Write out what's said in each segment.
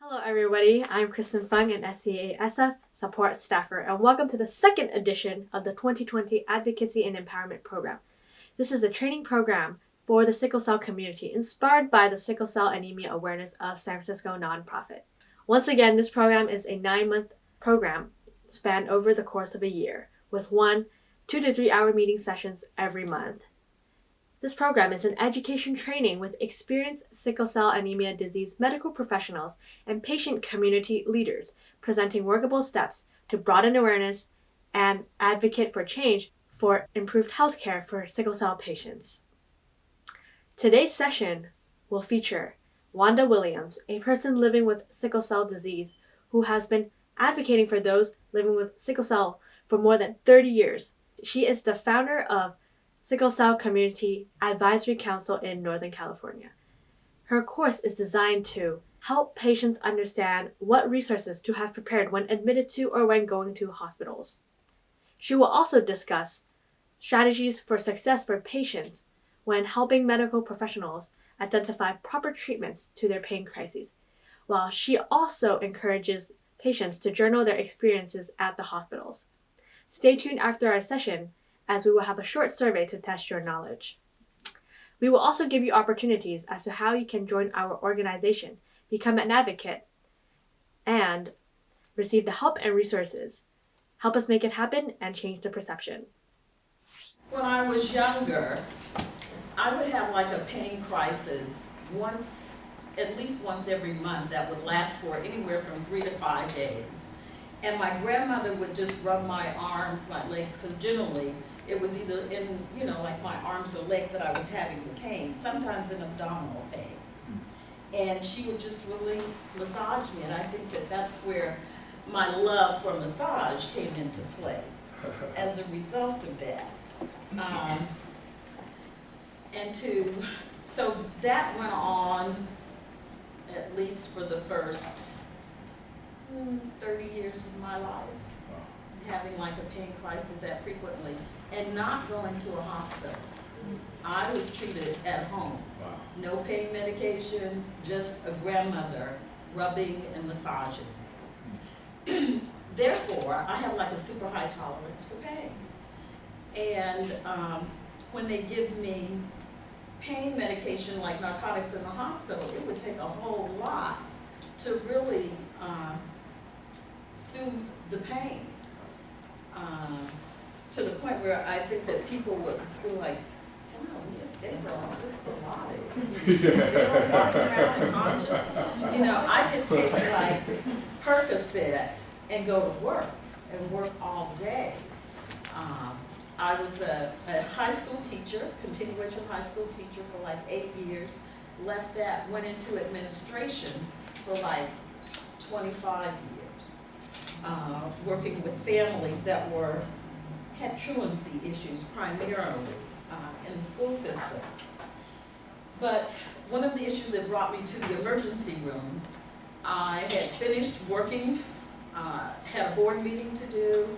Hello everybody, I'm Kristen Fung, an SCAA SF support staffer, and welcome to the second edition of the 2020 Advocacy and Empowerment Program. This is a training program for the sickle cell community, inspired by the Sickle Cell Anemia Awareness of San Francisco nonprofit. Once again, this program is a 9-month program spanned over the course of a year, with 2 to 3 hour meeting sessions every month. This program is an education training with experienced sickle cell anemia disease medical professionals and patient community leaders presenting workable steps to broaden awareness and advocate for change for improved healthcare for sickle cell patients. Today's session will feature Wanda Williams, a person living with sickle cell disease who has been advocating for those living with sickle cell for more than 30 years. She is the founder of Sickle Cell Community Advisory Council in Northern California. Her course is designed to help patients understand what resources to have prepared when admitted to or when going to hospitals. She will also discuss strategies for success for patients when helping medical professionals identify proper treatments to their pain crises, while she also encourages patients to journal their experiences at the hospitals. Stay tuned after our session, as we will have a short survey to test your knowledge. We will also give you opportunities as to how you can join our organization, become an advocate, and receive the help and resources. Help us make it happen and change the perception. When I was younger, I would have like a pain crisis at least once every month that would last for anywhere from 3 to 5 days. And my grandmother would just rub my arms, my legs, because generally it was either in, like my arms or legs that I was having the pain, sometimes in abdominal pain. And she would just really massage me, and I think that that's where my love for massage came into play as a result of that. So that went on at least for the first 30 years of my life, having like a pain crisis that frequently and not going to a hospital. I was treated at home. No pain medication, just a grandmother rubbing and massaging. Therefore, I have like a super high tolerance for pain. And when they give me pain medication like narcotics in the hospital, it would take a whole lot to really soothe the pain, to the point where I think that people would feel like, wow, Miss April, this is a lot. She's still walking around unconscious. I could take like Percocet and go to work and work all day. I was a high school teacher, continuation high school teacher for like 8 years. Left that, went into administration for like 25 years, working with families that had truancy issues primarily in the school system. But one of the issues that brought me to the emergency room, I had finished working, had a board meeting to do.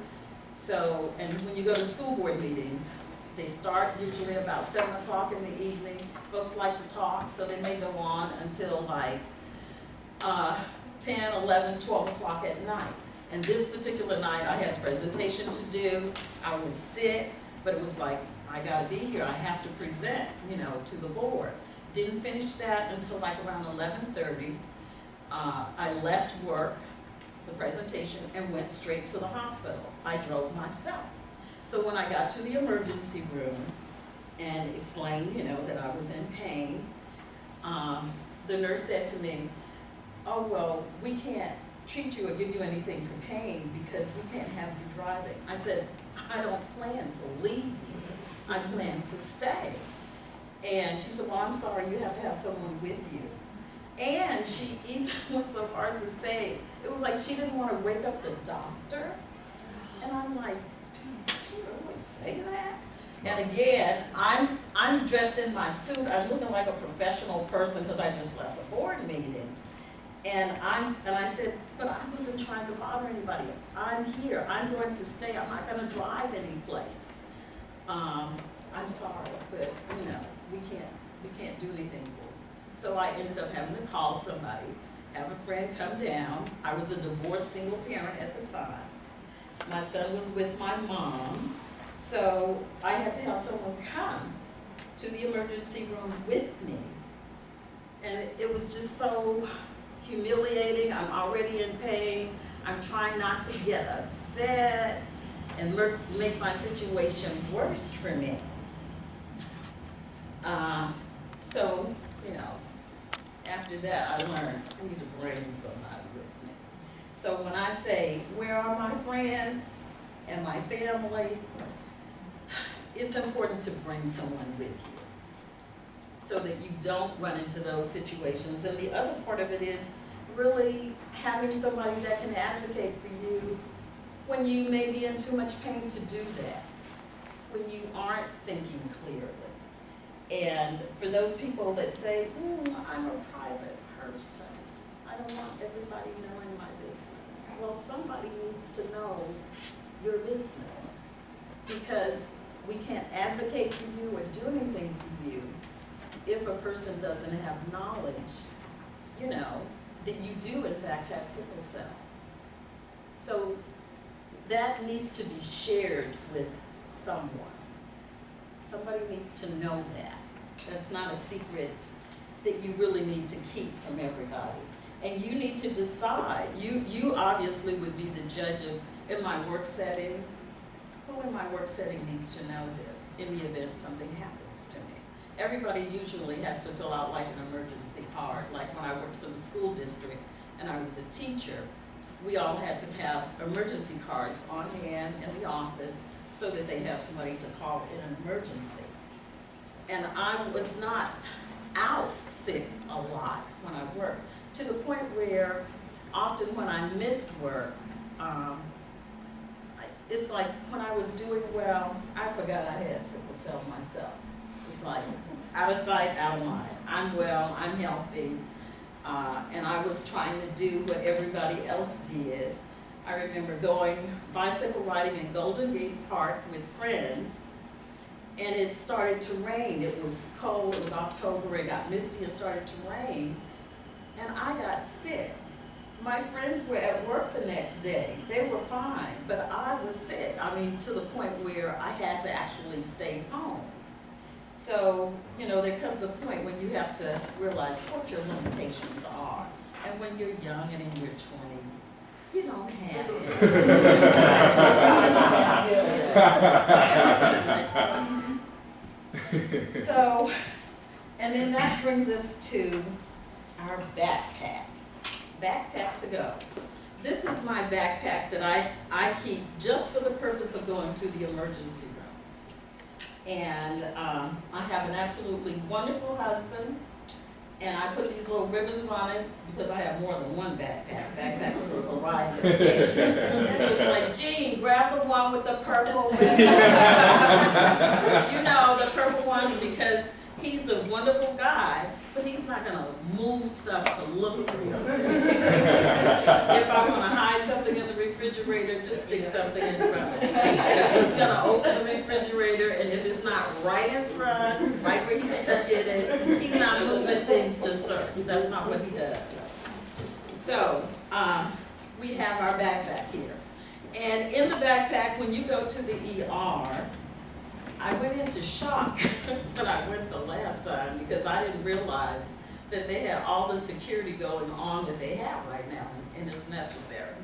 So, and when you go to school board meetings, they start usually about 7 o'clock in the evening. Folks like to talk, so they may go on until like 10, 11, 12 o'clock at night. And this particular night I had a presentation to do. I was sick, but it was like, I gotta be here, I have to present, to the board. Didn't finish that until like around 11:30. I left work, the presentation, and went straight to the hospital. I drove myself. So when I got to the emergency room and explained, that I was in pain, the nurse said to me, oh, well, we can't treat you or give you anything for pain because we can't have you driving. I said, I don't plan to leave you. I plan to stay. And she said, well, I'm sorry, you have to have someone with you. And she even went so far as to say, it was like she didn't want to wake up the doctor. And I'm like, did she really say that? And again, I'm dressed in my suit. I'm looking like a professional person because I just left a board meeting. And I said, but I wasn't trying to bother anybody. I'm here. I'm going to stay. I'm not going to drive any place. I'm sorry, but we can't do anything for you. So I ended up having to call somebody have a friend come down. I was a divorced single parent at the time. My son was with my mom, so I had to have someone come to the emergency room with me. And it was just so humiliating. I'm already in pain. I'm trying not to get upset and make my situation worse for me. So, you know, after that I learned I need to bring somebody with me. So when I say, where are my friends and my family, it's important to bring someone with you so that you don't run into those situations. And the other part of it is really having somebody that can advocate for you when you may be in too much pain to do that, when you aren't thinking clearly. And for those people that say, I'm a private person, I don't want everybody knowing my business. Well, somebody needs to know your business, because we can't advocate for you or do anything for you if a person doesn't have knowledge, you know, that you do in fact have sickle cell. So that needs to be shared with someone. Somebody needs to know that. That's not a secret that you really need to keep from everybody. And you need to decide. You obviously would be the judge of, in my work setting, who in my work setting needs to know this in the event something happens to me. Everybody usually has to fill out like an emergency card. Like when I worked for the school district and I was a teacher, we all had to have emergency cards on hand in the office so that they have somebody to call in an emergency. And I was not out sick a lot when I worked, to the point where often when I missed work, it's like when I was doing well, I forgot I had sickle cell myself. It's like out of sight, out of mind. I'm well, I'm healthy, and I was trying to do what everybody else did. I remember going bicycle riding in Golden Gate Park with friends, and it started to rain. It was cold, it was October, it got misty, it started to rain, and I got sick. My friends were at work the next day. They were fine, but I was sick. I mean, to the point where I had to actually stay home. So, you know, there comes a point when you have to realize what your limitations are. And when you're young and in your 20s, you don't have it. So, and then that brings us to our backpack. Backpack to go. This is my backpack that I keep just for the purpose of going to the emergency room. And I have an absolutely wonderful husband, and I put these little ribbons on it because I have more than one backpack. Backpacks for a variety of occasions. It's like, Gene, grab the one with the purple ribbon. You know, the purple one, because he's a wonderful guy, but he's not going to move stuff to look for you. If I want to hide something in the refrigerator, just stick something in front of me. Because he's going to open the refrigerator, and if it's not right in front, right where he can get it, he's not moving things to search. That's not what he does. So, we have our backpack here. And in the backpack, when you go to the ER, I went into shock when I went the last time because I didn't realize that they had all the security going on that they have right now, and it's necessary.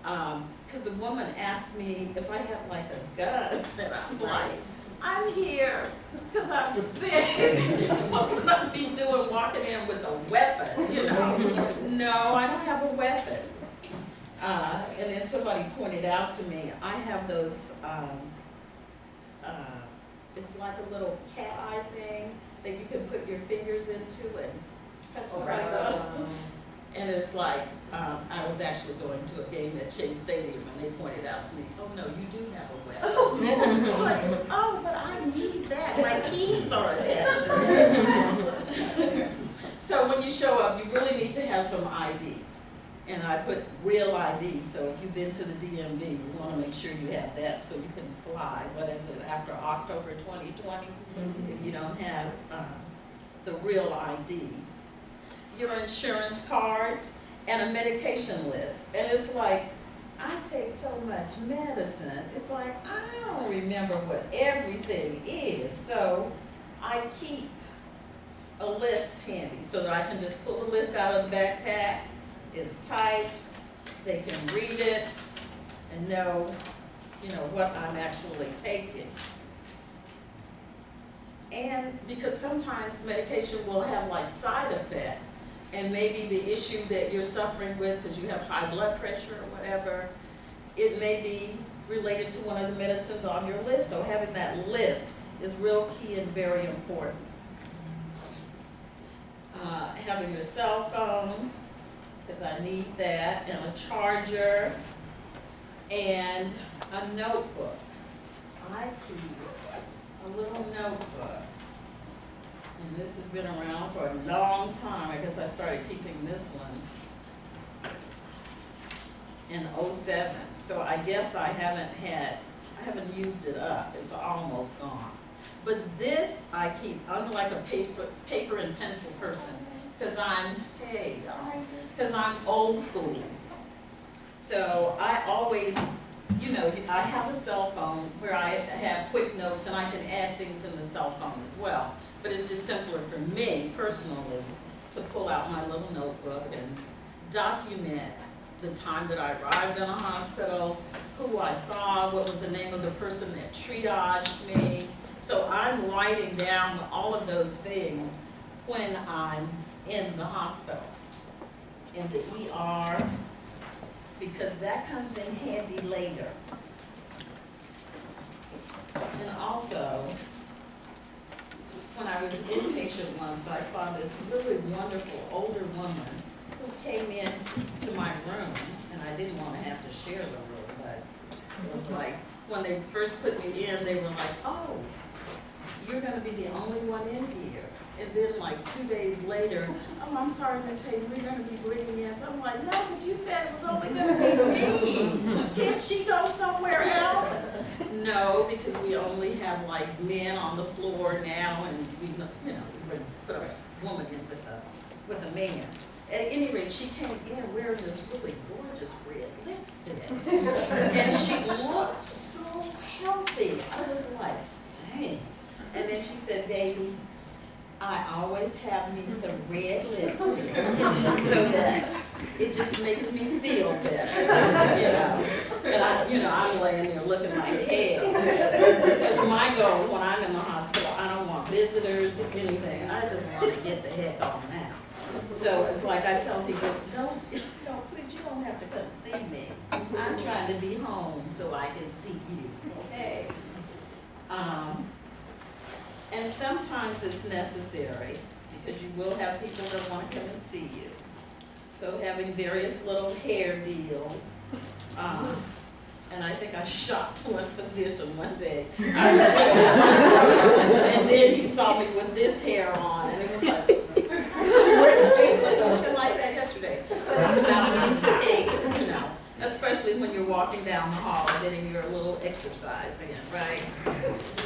Because the woman asked me if I had like a gun, and I'm like, I'm here because I'm sick. So what would I be doing walking in with a weapon, you know? No, I don't have a weapon. And then somebody pointed out to me, I have those, it's like a little cat eye thing that you can put your fingers into and touch somebody else. And it's like, I was actually going to a game at Chase Stadium, and they pointed out to me, oh no, you do have a weapon. I was like, oh, but I need that. My keys are attached to that. So when you show up, you really need to have some ID. And I put real ID, so if you've been to the DMV, you want to make sure you have that so you can fly. What is it, after October 2020? If you don't have the real ID. Your insurance card, and a medication list. And it's like, I take so much medicine, it's like, I don't remember what everything is. So I keep a list handy so that I can just pull the list out of the backpack. It's typed, they can read it and know, what I'm actually taking. And because sometimes medication will have like side effects, and maybe the issue that you're suffering with because you have high blood pressure or whatever, it may be related to one of the medicines on your list. So having that list is real key and very important. Having your cell phone, because I need that, and a charger, and a notebook. I keep a little notebook. And this has been around for a long time. I guess I started keeping this one in '07. So I guess I haven't used it up. It's almost gone. But this I keep, unlike a paper and pencil person, because I'm old school. So I always, I have a cell phone where I have quick notes and I can add things in the cell phone as well. But it's just simpler for me personally to pull out my little notebook and document the time that I arrived in a hospital, who I saw, what was the name of the person that triaged me. So I'm writing down all of those things when I'm in the hospital, in the ER, because that comes in handy later. And also, when I was inpatient once, I saw this really wonderful older woman who came into my room, and I didn't want to have to share the room, but it was like, when they first put me in, they were like, oh, you're going to be the only one in here. And then like 2 days later, oh, I'm sorry, Miss Payton, we're going to be bringing in. So I'm like, no, but you said it was only going to be me. Can't she go somewhere else? No, because we only have like men on the floor now, and we would put a woman in with a man. At any rate, she came in wearing this really gorgeous red lipstick. And she looked so healthy. I was like, dang. And then she said, baby, I always have me some red lipstick so that it just makes me feel better, And I'm laying there looking like hell. Because my goal when I'm in the hospital, I don't want visitors or anything. I just want to get the heck on out. So it's like I tell people, please, you don't have to come see me. I'm trying to be home so I can see you, okay? And sometimes it's necessary because you will have people that want to come and see you. So having various little hair deals. And I think I shocked one physician one day. And then he saw me with this hair on, and it was like, it was something like that yesterday. But it's about being paid, especially when you're walking down the hall and getting your little exercise in, right?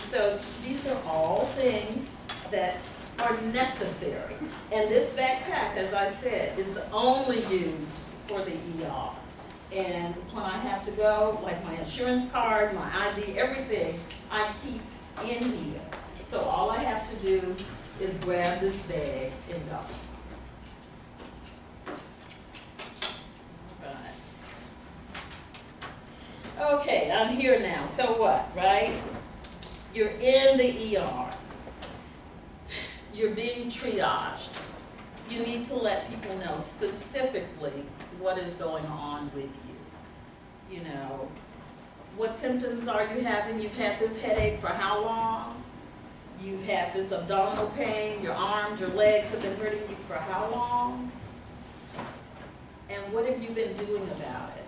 So these are all things that are necessary. And this backpack, as I said, is only used for the ER. And when I have to go, like my insurance card, my ID, everything, I keep in here. So all I have to do is grab this bag and go. Okay, I'm here now. So what, right? You're in the ER. You're being triaged. You need to let people know specifically what is going on with you. What symptoms are you having? You've had this headache for how long? You've had this abdominal pain, your arms, your legs have been hurting you for how long? And what have you been doing about it?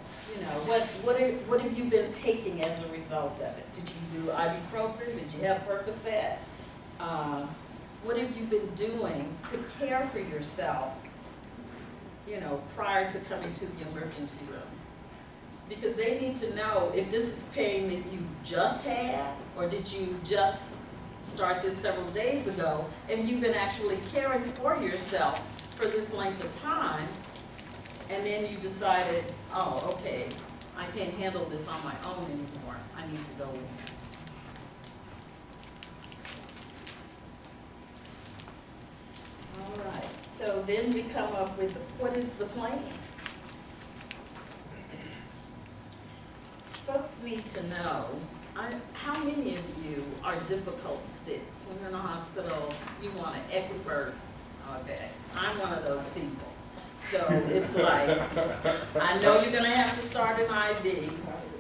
What have you been taking as a result of it? Did you do ibuprofen? Did you have Percocet? What have you been doing to care for yourself, prior to coming to the emergency room? Because they need to know if this is pain that you just had, or did you just start this several days ago, and you've been actually caring for yourself for this length of time, and then you decided, oh, okay, I can't handle this on my own anymore. I need to go in. All right, so then we come up with, what is the plan? Folks need to know, how many of you are difficult sticks? When you're in a hospital, you want an expert. Okay, I'm one of those people. So it's like, I know you're gonna have to start an IV,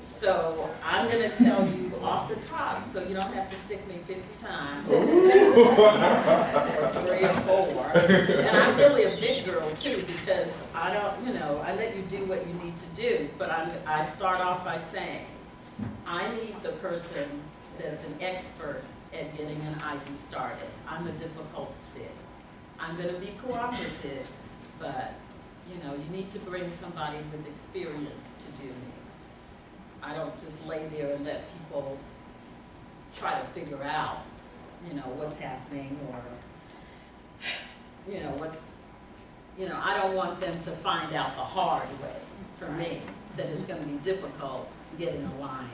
so I'm gonna tell you off the top, so you don't have to stick me 50 times. 3 or 4. And I'm really a big girl too, because I don't, I let you do what you need to do, but I start off by saying, I need the person that's an expert at getting an IV started. I'm a difficult stick. I'm gonna be cooperative, but you need to bring somebody with experience to do me. I don't just lay there and let people try to figure out, what's happening, or, I don't want them to find out the hard way for me, that it's gonna be difficult getting a line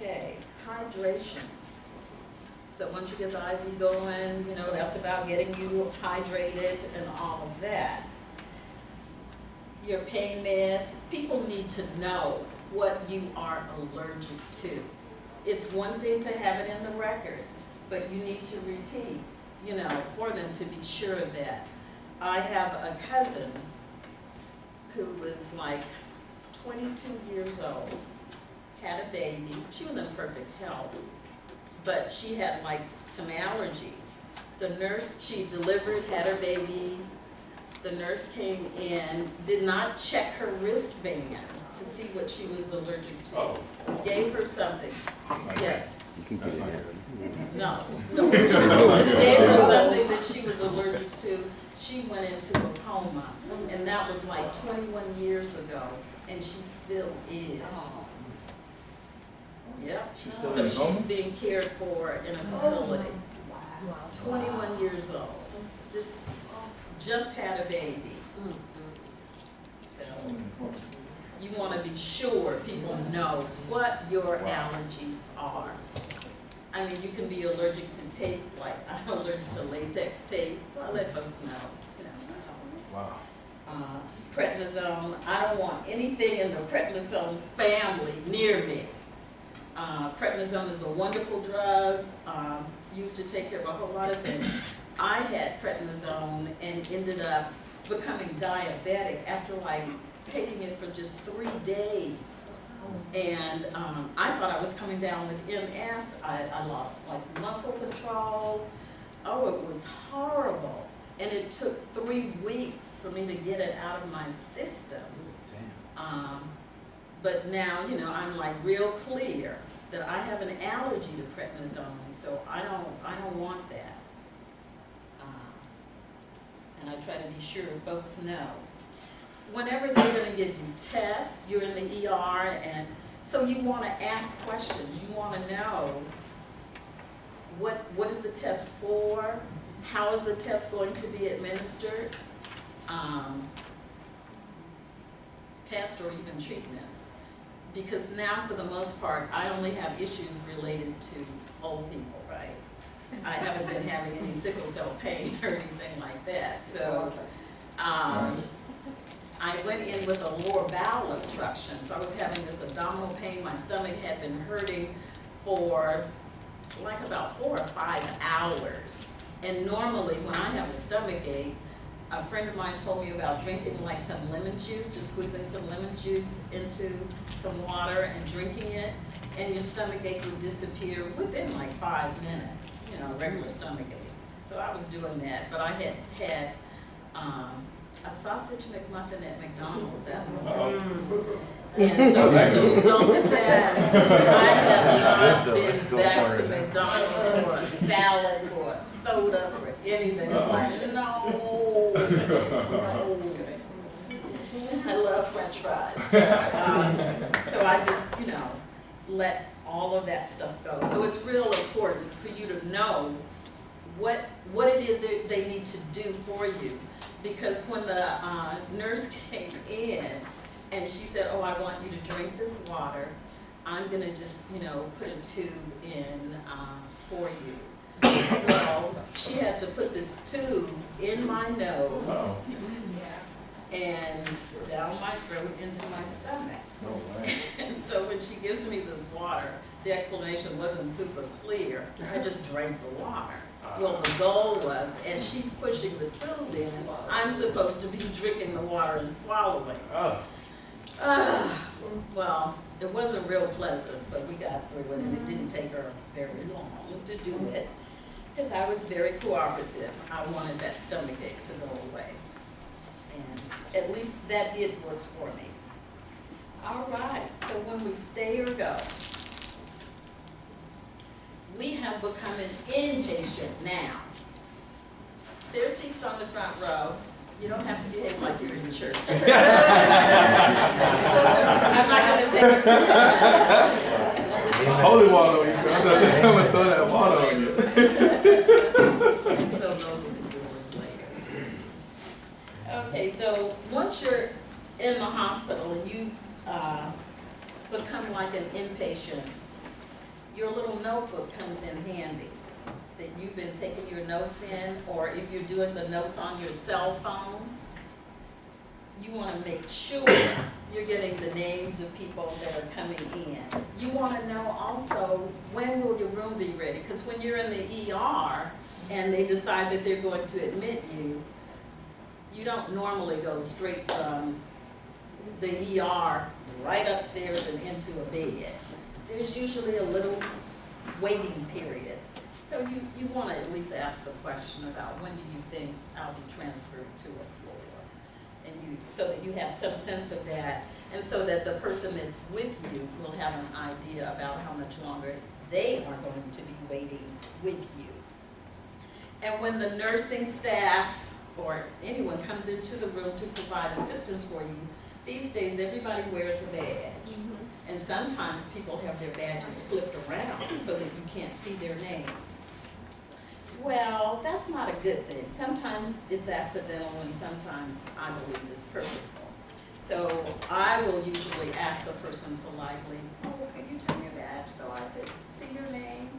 in. Okay, hydration. So once you get the IV going, that's about getting you hydrated and all of that. Your pain meds, people need to know what you are allergic to. It's one thing to have it in the record, but you need to repeat, for them to be sure of that. I have a cousin who was like 22 years old, had a baby. She was in perfect health, but she had like some allergies. The nurse, she delivered, had her baby. The nurse came in, did not check her wristband to see what she was allergic to. Gave her something. Yes. No. Gave her something that she was allergic to. She went into a coma, and that was like 21 years ago, and she still is. Yep. So she's being cared for in a facility. 21 years old. Just had a baby. So you want to be sure people know what your allergies are. I mean, you can be allergic to tape, like I'm allergic to latex tape, so I let folks know. Wow. Prednisone, I don't want anything in the prednisone family near me. Prednisone is a wonderful drug, used to take care of a whole lot of things. I had prednisone and ended up becoming diabetic after like taking it for just 3 days. And I thought I was coming down with MS. I lost like muscle control. Oh, it was horrible. And it took 3 weeks for me to get it out of my system. But now, I'm like real clear that I have an allergy to prednisone, so I don't want that. And I try to be sure folks know. Whenever they're going to give you tests, you're in the ER, and so you want to ask questions. You want to know what is the test for? How is the test going to be administered? Test or even treatments. Because now, for the most part, I only have issues related to old people, right? I haven't been having any sickle cell pain or anything like that. So I went in with a lower bowel obstruction. So I was having this abdominal pain. My stomach had been hurting for like about 4 or 5 hours. And normally when I have a stomach ache, a friend of mine told me about drinking like some lemon juice, just squeezing some lemon juice into some water and drinking it, and your stomach ache would disappear within like 5 minutes, regular stomach ache. So I was doing that, but I had a sausage McMuffin at McDonald's that morning. And so as a result of that, I have not been back to McDonald's for a salad or a soda for anything. It's like, no. I love French fries. So I just, let all of that stuff go. So it's real important for you to know what it is that they need to do for you. Because when the nurse came in and she said, oh, I want you to drink this water, I'm gonna just, you know, put a tube in for you. Well, she had to put this tube in my nose and down my throat into my stomach. No way. And so when she gives me this water, the explanation wasn't super clear. I just drank the water. Well, the goal was, as she's pushing the tube in, I'm supposed to be drinking the water and swallowing. Well, it wasn't real pleasant, but we got through it, and it didn't take her very long to do it, because I was very cooperative. I wanted that stomachache to go away, and at least that did work for me. All right, so when we stay or go, we have become an inpatient now. There's seats on the front row. You don't have to behave like you're in church. I'm not going to take it from you. Holy water on you. I'm going to throw that water on you. So those will be yours later. Okay, so once you're in the hospital and you become like an inpatient, your little notebook comes in handy, that you've been taking your notes in, or if you're doing the notes on your cell phone, you want to make sure you're getting the names of people that are coming in. You want to know also, when will your room be ready? Because when you're in the ER and they decide that they're going to admit you, you don't normally go straight from the ER right upstairs and into a bed. There's usually a little waiting period. So you want to at least ask the question about, when do you think I'll be transferred to a floor? And so that you have some sense of that, and so that the person that's with you will have an idea about how much longer they are going to be waiting with you. And when the nursing staff or anyone comes into the room to provide assistance for you, these days everybody wears a badge. And sometimes people have their badges flipped around so that you can't see their names. Well, that's not a good thing. Sometimes it's accidental and sometimes I believe it's purposeful. So I will usually ask the person politely, oh, could you turn your badge so I could see your name?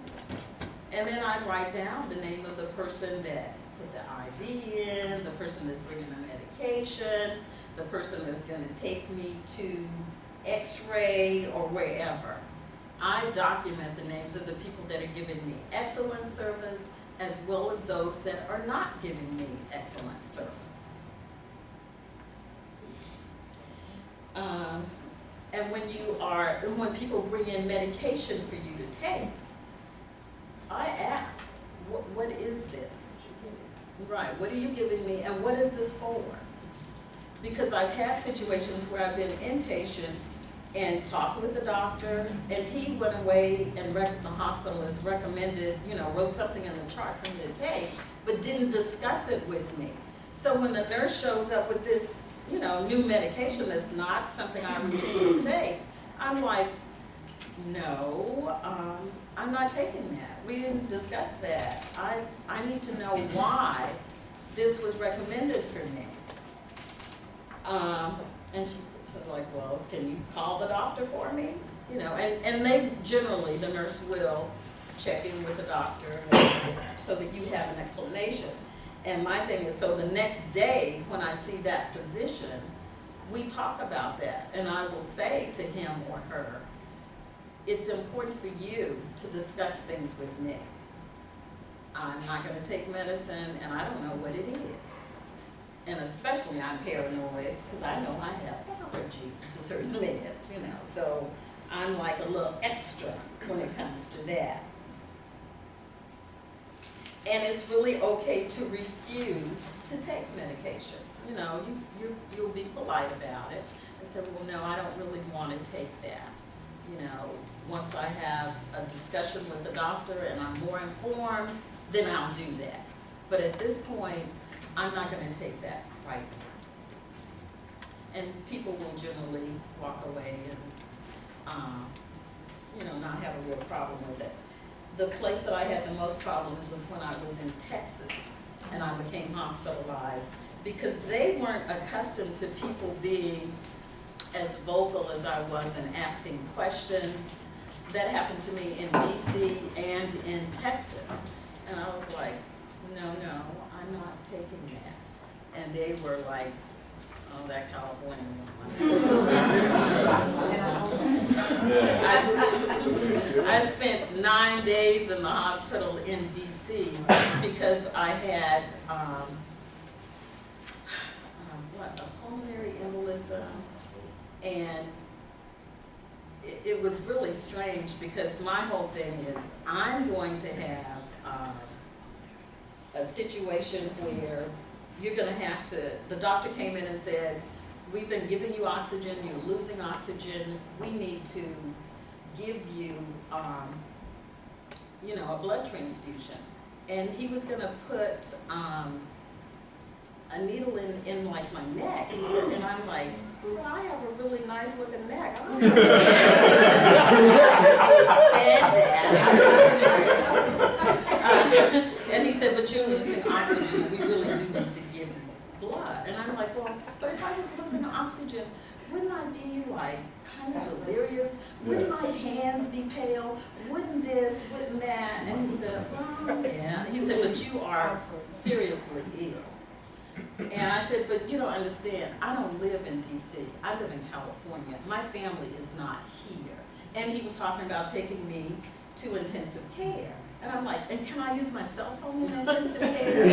And then I write down the name of the person that put the IV in, the person that's bringing the medication, the person that's going to take me to X-ray or wherever. I document the names of the people that are giving me excellent service, as well as those that are not giving me excellent service. And when people bring in medication for you to take, I ask, what is this? Right, what are you giving me and what is this for? Because I've had situations where I've been inpatient and talked with the doctor, and he went away and the hospital has recommended, wrote something in the chart for me to take, but didn't discuss it with me. So when the nurse shows up with this, new medication that's not something I routinely take, I'm like, no, I'm not taking that. We didn't discuss that. I need to know why this was recommended for me. And she said, well, can you call the doctor for me? And they generally, the nurse will check in with the doctor so that you have an explanation. And my thing is, so the next day when I see that physician, we talk about that. And I will say to him or her, it's important for you to discuss things with me. I'm not going to take medicine and I don't know what it is. And especially I'm paranoid because I know I have allergies to certain meds, so I'm like a little extra when it comes to that. And it's really okay to refuse to take medication. You'll be polite about it and say, well, no, I don't really want to take that. Once I have a discussion with the doctor and I'm more informed, then I'll do that. But at this point, I'm not going to take that right now. And people will generally walk away and, not have a real problem with it. the place that I had the most problems was when I was in Texas and I became hospitalized, because they weren't accustomed to people being as vocal as I was and asking questions. That happened to me in DC and in Texas. And I was like, no, I'm not taking that. And they were like, oh, that California woman. I spent 9 days in the hospital in DC because I had a pulmonary embolism, and it was really strange because my whole thing is I'm going to have a situation where you're going to have to, the doctor came in and said, we've been giving you oxygen, you're losing oxygen, we need to give you, you know, a blood transfusion. And he was going to put a needle in like my neck. He was, and I'm like, well, I have a really nice looking neck. I don't know. And he said, but you're losing oxygen. We really do need to give you blood. And I'm like, well, but if I was losing oxygen, wouldn't I be like kind of delirious? Wouldn't my hands be pale? Wouldn't this, wouldn't that? And he said, well, yeah. He said, but you are seriously ill. And I said, but you don't understand, I don't live in DC, I live in California. My family is not here. And he was talking about taking me to intensive care. And I'm like, and can I use my cell phone in intensive care?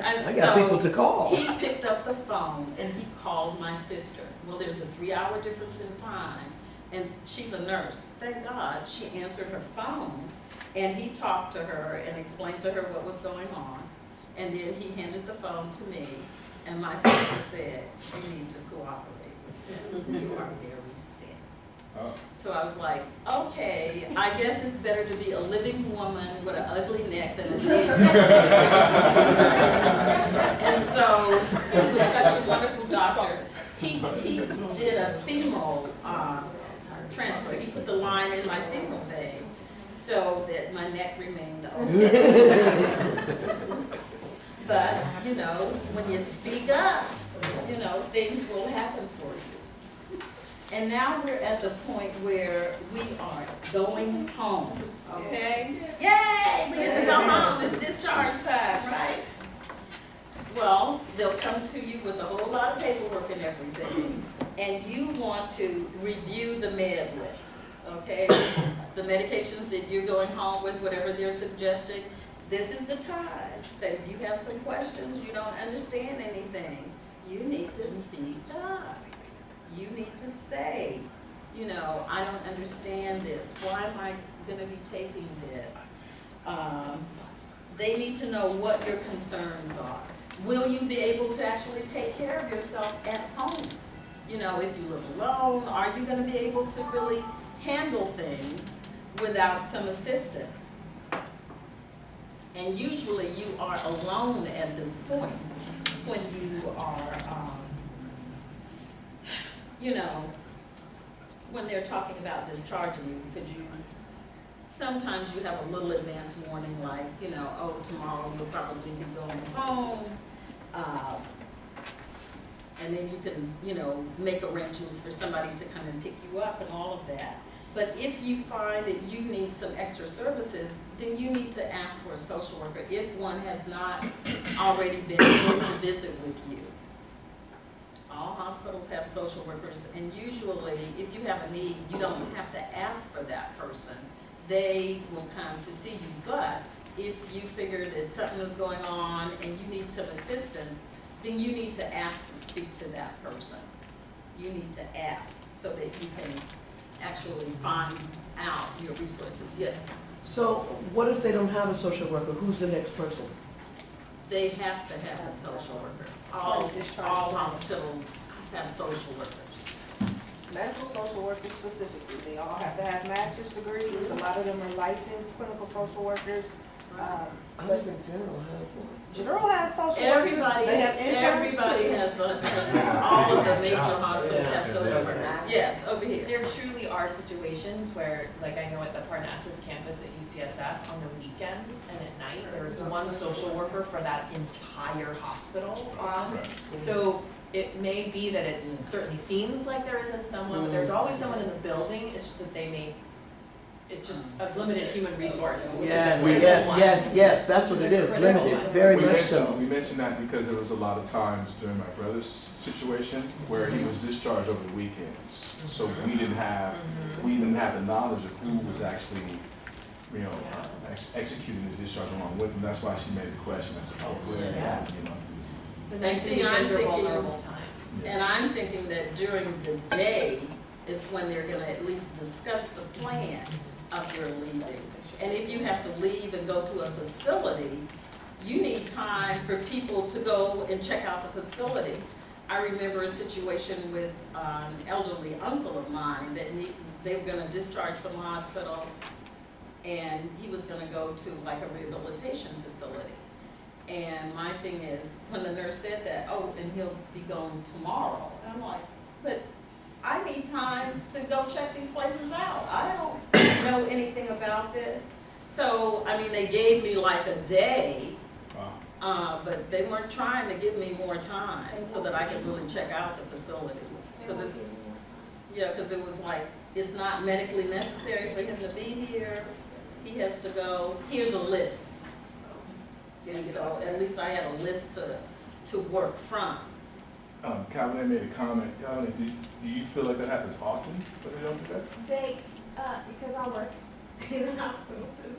I got people to call. He picked up the phone and he called my sister. Well, there's a 3-hour difference in time, and she's a nurse. Thank God she answered her phone, and he talked to her and explained to her what was going on. And then he handed the phone to me, and my sister said, you need to cooperate with him. You are very sick. Oh. So I was like, okay, I guess it's better to be a living woman with an ugly neck than a dead. And so he was such a wonderful doctor. He did a femoral transfer. He put the line in my femoral vein so that my neck remained okay. But, you know, when you speak up, you know, things will happen for you. And now we're at the point where we are going home, okay? Yay, we get to go home, it's discharge time, right? Well, they'll come to you with a whole lot of paperwork and everything, and you want to review the med list, okay? The medications that you're going home with, whatever they're suggesting. This is the time that if you have some questions, you don't understand anything, you need to speak up. You need to say, you know, I don't understand this. Why am I going to be taking this? They need to know what your concerns are. Will you be able to actually take care of yourself at home? You know, if you live alone, are you going to be able to really handle things without some assistance? And usually you are alone at this point when you are, you know, when they're talking about discharging you, because sometimes you have a little advance warning, like, you know, oh, tomorrow you'll probably be going home, and then you can, you know, make arrangements for somebody to come and pick you up and all of that. But if you find that you need some extra services, then you need to ask for a social worker if one has not already been in to visit with you. All hospitals have social workers, and usually if you have a need, you don't have to ask for that person. They will come to see you. But if you figure that something is going on and you need some assistance, then you need to ask to speak to that person. You need to ask so that you can actually find out your resources. Yes? So what if they don't have a social worker? Who's the next person? They have to have a social worker. All hospitals have social workers. Medical social workers specifically, they all have to have master's degrees. A lot of them are licensed clinical social workers. I don't think General has one. General has social Everybody, workers. They have interns everybody too. has, all of the major hospitals have social workers. Yes, over here. There truly are situations where, like I know at the Access campus at UCSF on the weekends and at night. There's one social worker for that entire hospital. Right. So it may be that it certainly seems like there isn't someone, but there's always someone in the building. It's just that it's just a limited human resource. Which is a Yes, critical yes, one. yes, yes, that's what it is, Critical limited, one. very We much mentioned, so. we mentioned that because there was a lot of times during my brother's situation where he was discharged over the weekends. So we didn't have the knowledge of who was actually, executing his discharge along with him. That's why she made the question. I said, oh, good, Yeah. So And these see, I'm are thinking- vulnerable times. And I'm thinking that during the day is when they're gonna at least discuss the plan of your leaving. And if you have to leave and go to a facility, you need time for people to go and check out the facility. I remember a situation with an elderly uncle of mine that they were gonna discharge from the hospital, and he was gonna go to like a rehabilitation facility. And my thing is, when the nurse said that, oh, and he'll be going tomorrow, and I'm like, but I need time to go check these places out. I don't know anything about this. So, I mean, they gave me like a day, but they weren't trying to give me more time so that I could really check out the facilities. Because it was like, it's not medically necessary for him to be here. He has to go, here's a list. And so at least I had a list to work from. Calvin made a comment. Calvin, do you feel like that happens often when they don't do that? They, because I work in the hospital too,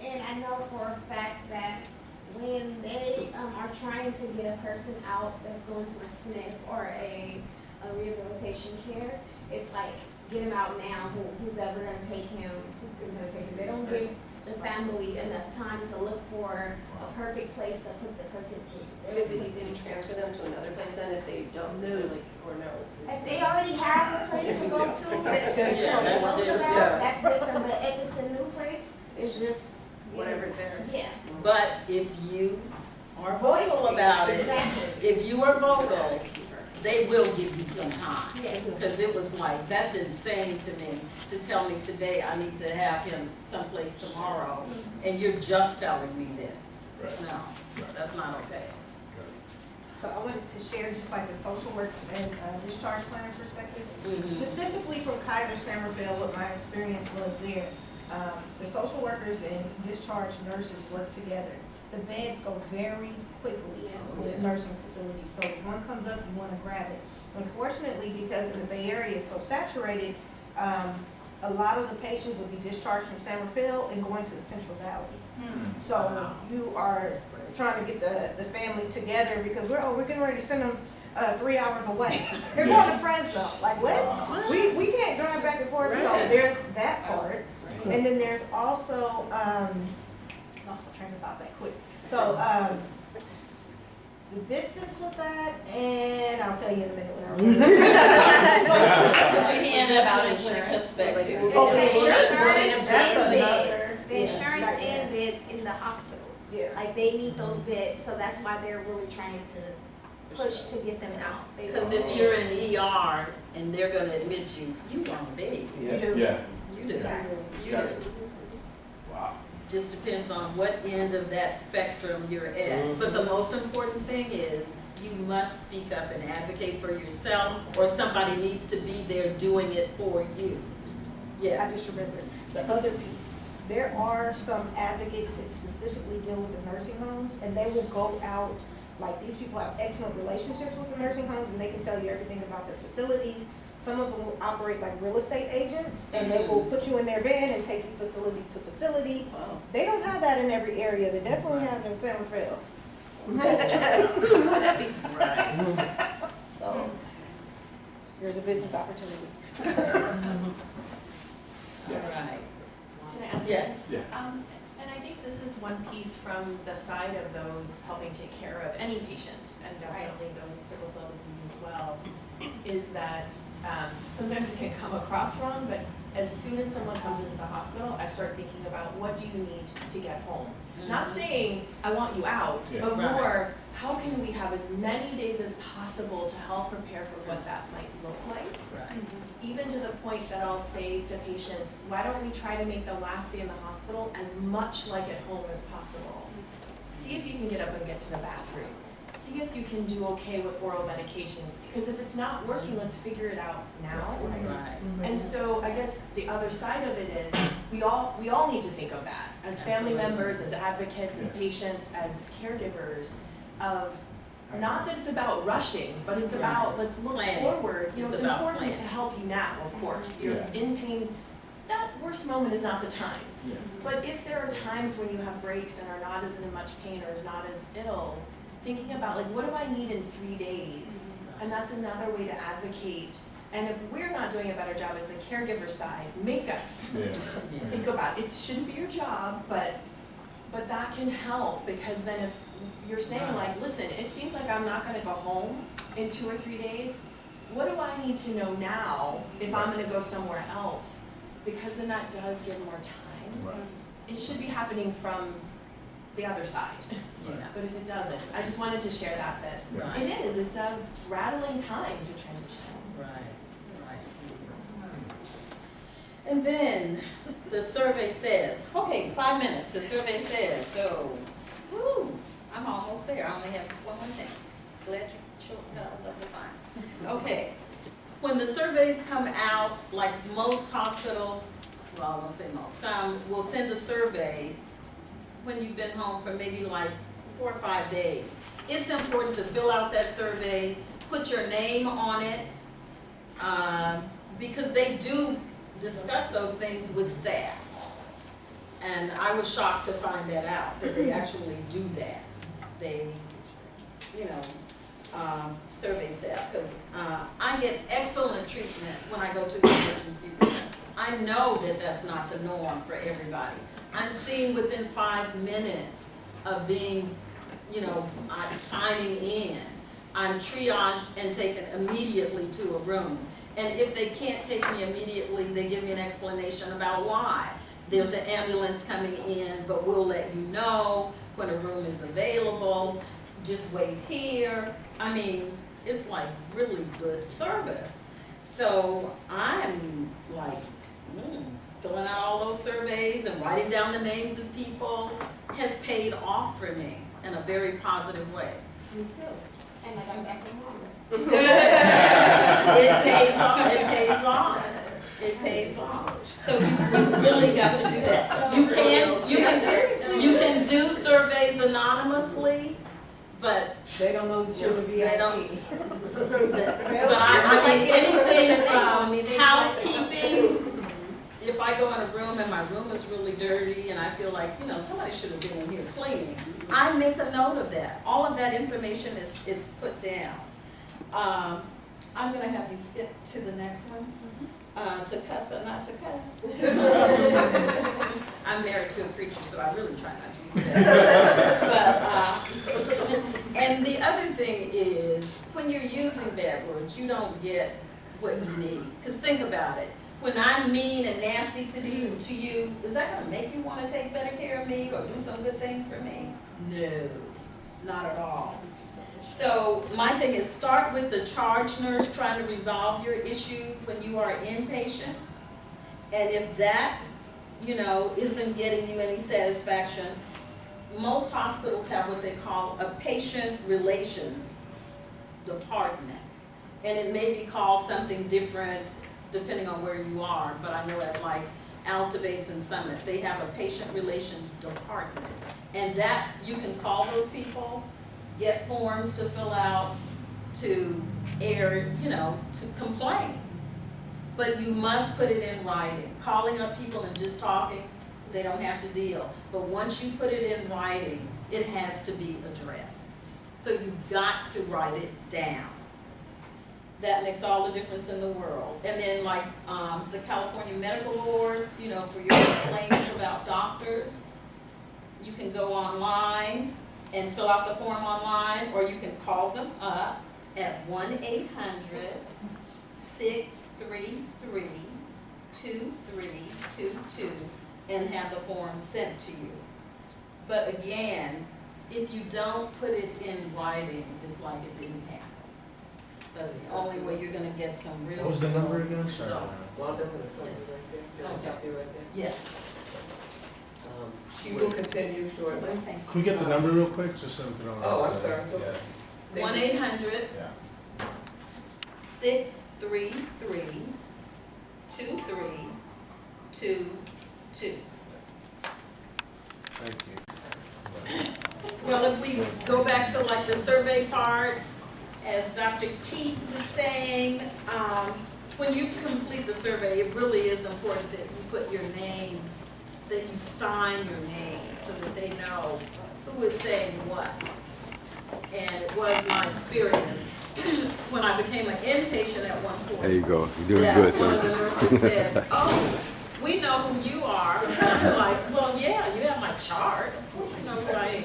and I know for a fact that when they are trying to get a person out that's going to a SNF or a rehabilitation care, it's like, get him out now, who's ever gonna take him, is gonna take him. They don't give the family enough time to look for a perfect place to put the person in. Is it easy to transfer them to another place then if they don't, or no? If they already have a place to go to, that's that's different. That's different, but if it's a new place, it's just. Whatever's there. Yeah. But if you are vocal about it, Exactly. if you are vocal, they will give you some time. Because it was like, that's insane to me, to tell me today I need to have him someplace tomorrow, and you're just telling me this. Right. No, that's not okay. So I wanted to share just like the social work and discharge planner perspective. Specifically from Kaiser Somerville, what my experience was there. The social workers and discharge nurses work together. The beds go very quickly with nursing facilities. So if one comes up, you want to grab it. Unfortunately, because the Bay Area is so saturated, a lot of the patients will be discharged from Somerville and going to the Central Valley. So you are trying to get the family together because we're getting ready to send them 3 hours away. They're going to Fresno. Like what? We can't drive back and forth. So there's that part. And then there's also lost my train of thought that quick. So the distance with that, and I'll tell you in a minute when I remember. And about insurance back to. The insurance and beds in the hospital. Yeah. Like they need those beds, so that's why they're really trying to push to get them out. Because if you're in ER and they're gonna admit you, you want to be. You do. Yeah. You do. You Gotcha. do. Wow. Just depends on what end of that spectrum you're at. But the most important thing is you must speak up and advocate for yourself, or somebody needs to be there doing it for you. I Yes. just remembered the other piece. There are some advocates that specifically deal with the nursing homes, and they will go out, like these people have excellent relationships with the nursing homes, and they can tell you everything about their facilities. Some of them will operate like real estate agents, and they will put you in their van and take you facility to facility. Wow. They don't have that in every area. They definitely have it in San Rafael. So there's a business opportunity. All right. Can I ask? Yes. Yeah. And I think this is one piece from the side of those helping take care of any patient, and definitely those with sickle cell disease as well, is that sometimes it can come across wrong, but as soon as someone comes into the hospital, I start thinking about what do you need to get home? Not saying I want you out, Yeah. but Right. more, how can we have as many days as possible to help prepare for what that might look like? Right. Even to the point that I'll say to patients, why don't we try to make the last day in the hospital as much like at home as possible? See if you can get up and get to the bathroom. See if you can do okay with oral medications, because if it's not working, let's figure it out now. Right. And so I guess the other side of it is, we all need to think of that, as family Absolutely. members, as advocates, as Yeah. patients, as caregivers, of, not that it's about rushing, but it's about, let's look Planning. forward. You know, It's it's about important planning. to help you now, of course. You're Yeah. in pain, that worst moment is not the time. Yeah. But if there are times when you have breaks and are not as in much pain or not as ill, thinking about like, what do I need in 3 days? And that's another way to advocate. And if we're not doing a better job as the caregiver side, make us. Yeah. Think about it. It shouldn't be your job, but that can help, because then if you're saying like, listen, it seems like I'm not gonna go home in 2 or 3 days, what do I need to know now if I'm gonna go somewhere else? Because then that does give more time. Right. It should be happening from the other side. Yeah. But if it doesn't, I just wanted to share that Right. it's a rattling time to transition. Right. Yes. And then the survey says, okay, 5 minutes, the survey says, so, whoo, I'm almost there, I only have one more thing. Glad you held up the sign. Okay, when the surveys come out, like most hospitals, well, I won't say most, some will send a survey when you've been home for maybe like 4 or 5 days. It's important to fill out that survey, put your name on it, because they do discuss those things with staff. And I was shocked to find that out, that they actually do that. They, you know, survey staff, because I get excellent treatment when I go to the emergency room. I know that that's not the norm for everybody. I'm seeing within 5 minutes of being, you know, I'm signing in, I'm triaged and taken immediately to a room. And if they can't take me immediately, they give me an explanation about why. There's an ambulance coming in, but we'll let you know when a room is available. Just wait here. I mean, it's like really good service. So I'm like, filling out all those surveys and writing down the names of people has paid off for me in a very positive way. Me too. And I got back from home. It pays off, it pays off, it pays off. So you really got to do that. You can do surveys anonymously, but They don't know that you're the VIP. they don't. But I mean, anything from housekeeping, if I go in a room and my room is really dirty and I feel like, you know, somebody should have been in here cleaning, I make a note of that. All of that information is put down. I'm gonna have you skip to the next one, to cuss or not to cuss. I'm married to a preacher, so I really try not to do that. But, and the other thing is, when you're using bad words, you don't get what you need. Because think about it. When I'm mean and nasty to you, is that gonna make you wanna take better care of me or do some good thing for me? No, not at all. So my thing is, start with the charge nurse trying to resolve your issue when you are inpatient. And if that, you know, isn't getting you any satisfaction, most hospitals have what they call a patient relations department. And it may be called something different depending on where you are, but I know at like Altivates and Summit, they have a patient relations department. And that, you can call those people, get forms to fill out, to air, you know, to complain. But you must put it in writing. Calling up people and just talking, they don't have to deal. But once you put it in writing, it has to be addressed. So you've got to write it down. That makes all the difference in the world. And then like the California Medical Board, you know, for your complaints about doctors, you can go online and fill out the form online, or you can call them up at 1-800-633-3633. 2322 and have the form sent to you. But again, if you don't put it in writing, it's like it didn't happen. That's the only way you're gonna get some real. What was the number again? results. Wanda, I'm gonna stop you right there. Can I stop you right there? Yes. She will continue shortly. Could we get the number real quick, just so we can all. Oh, I'm sorry. Go Yeah. ahead. Thank you. 1-800 Yeah. 633-2322. Thank you. Well, if we go back to like the survey part, as Dr. Keith was saying, when you complete the survey, it really is important that you put your name, that you sign your name so that they know who is saying what. And it was my experience when I became an inpatient at one point. There you go. You're doing that good, one of sir. the nurses said, "Oh, we know who you are." And I'm like, "Well, yeah, you have my chart. Of course you know who I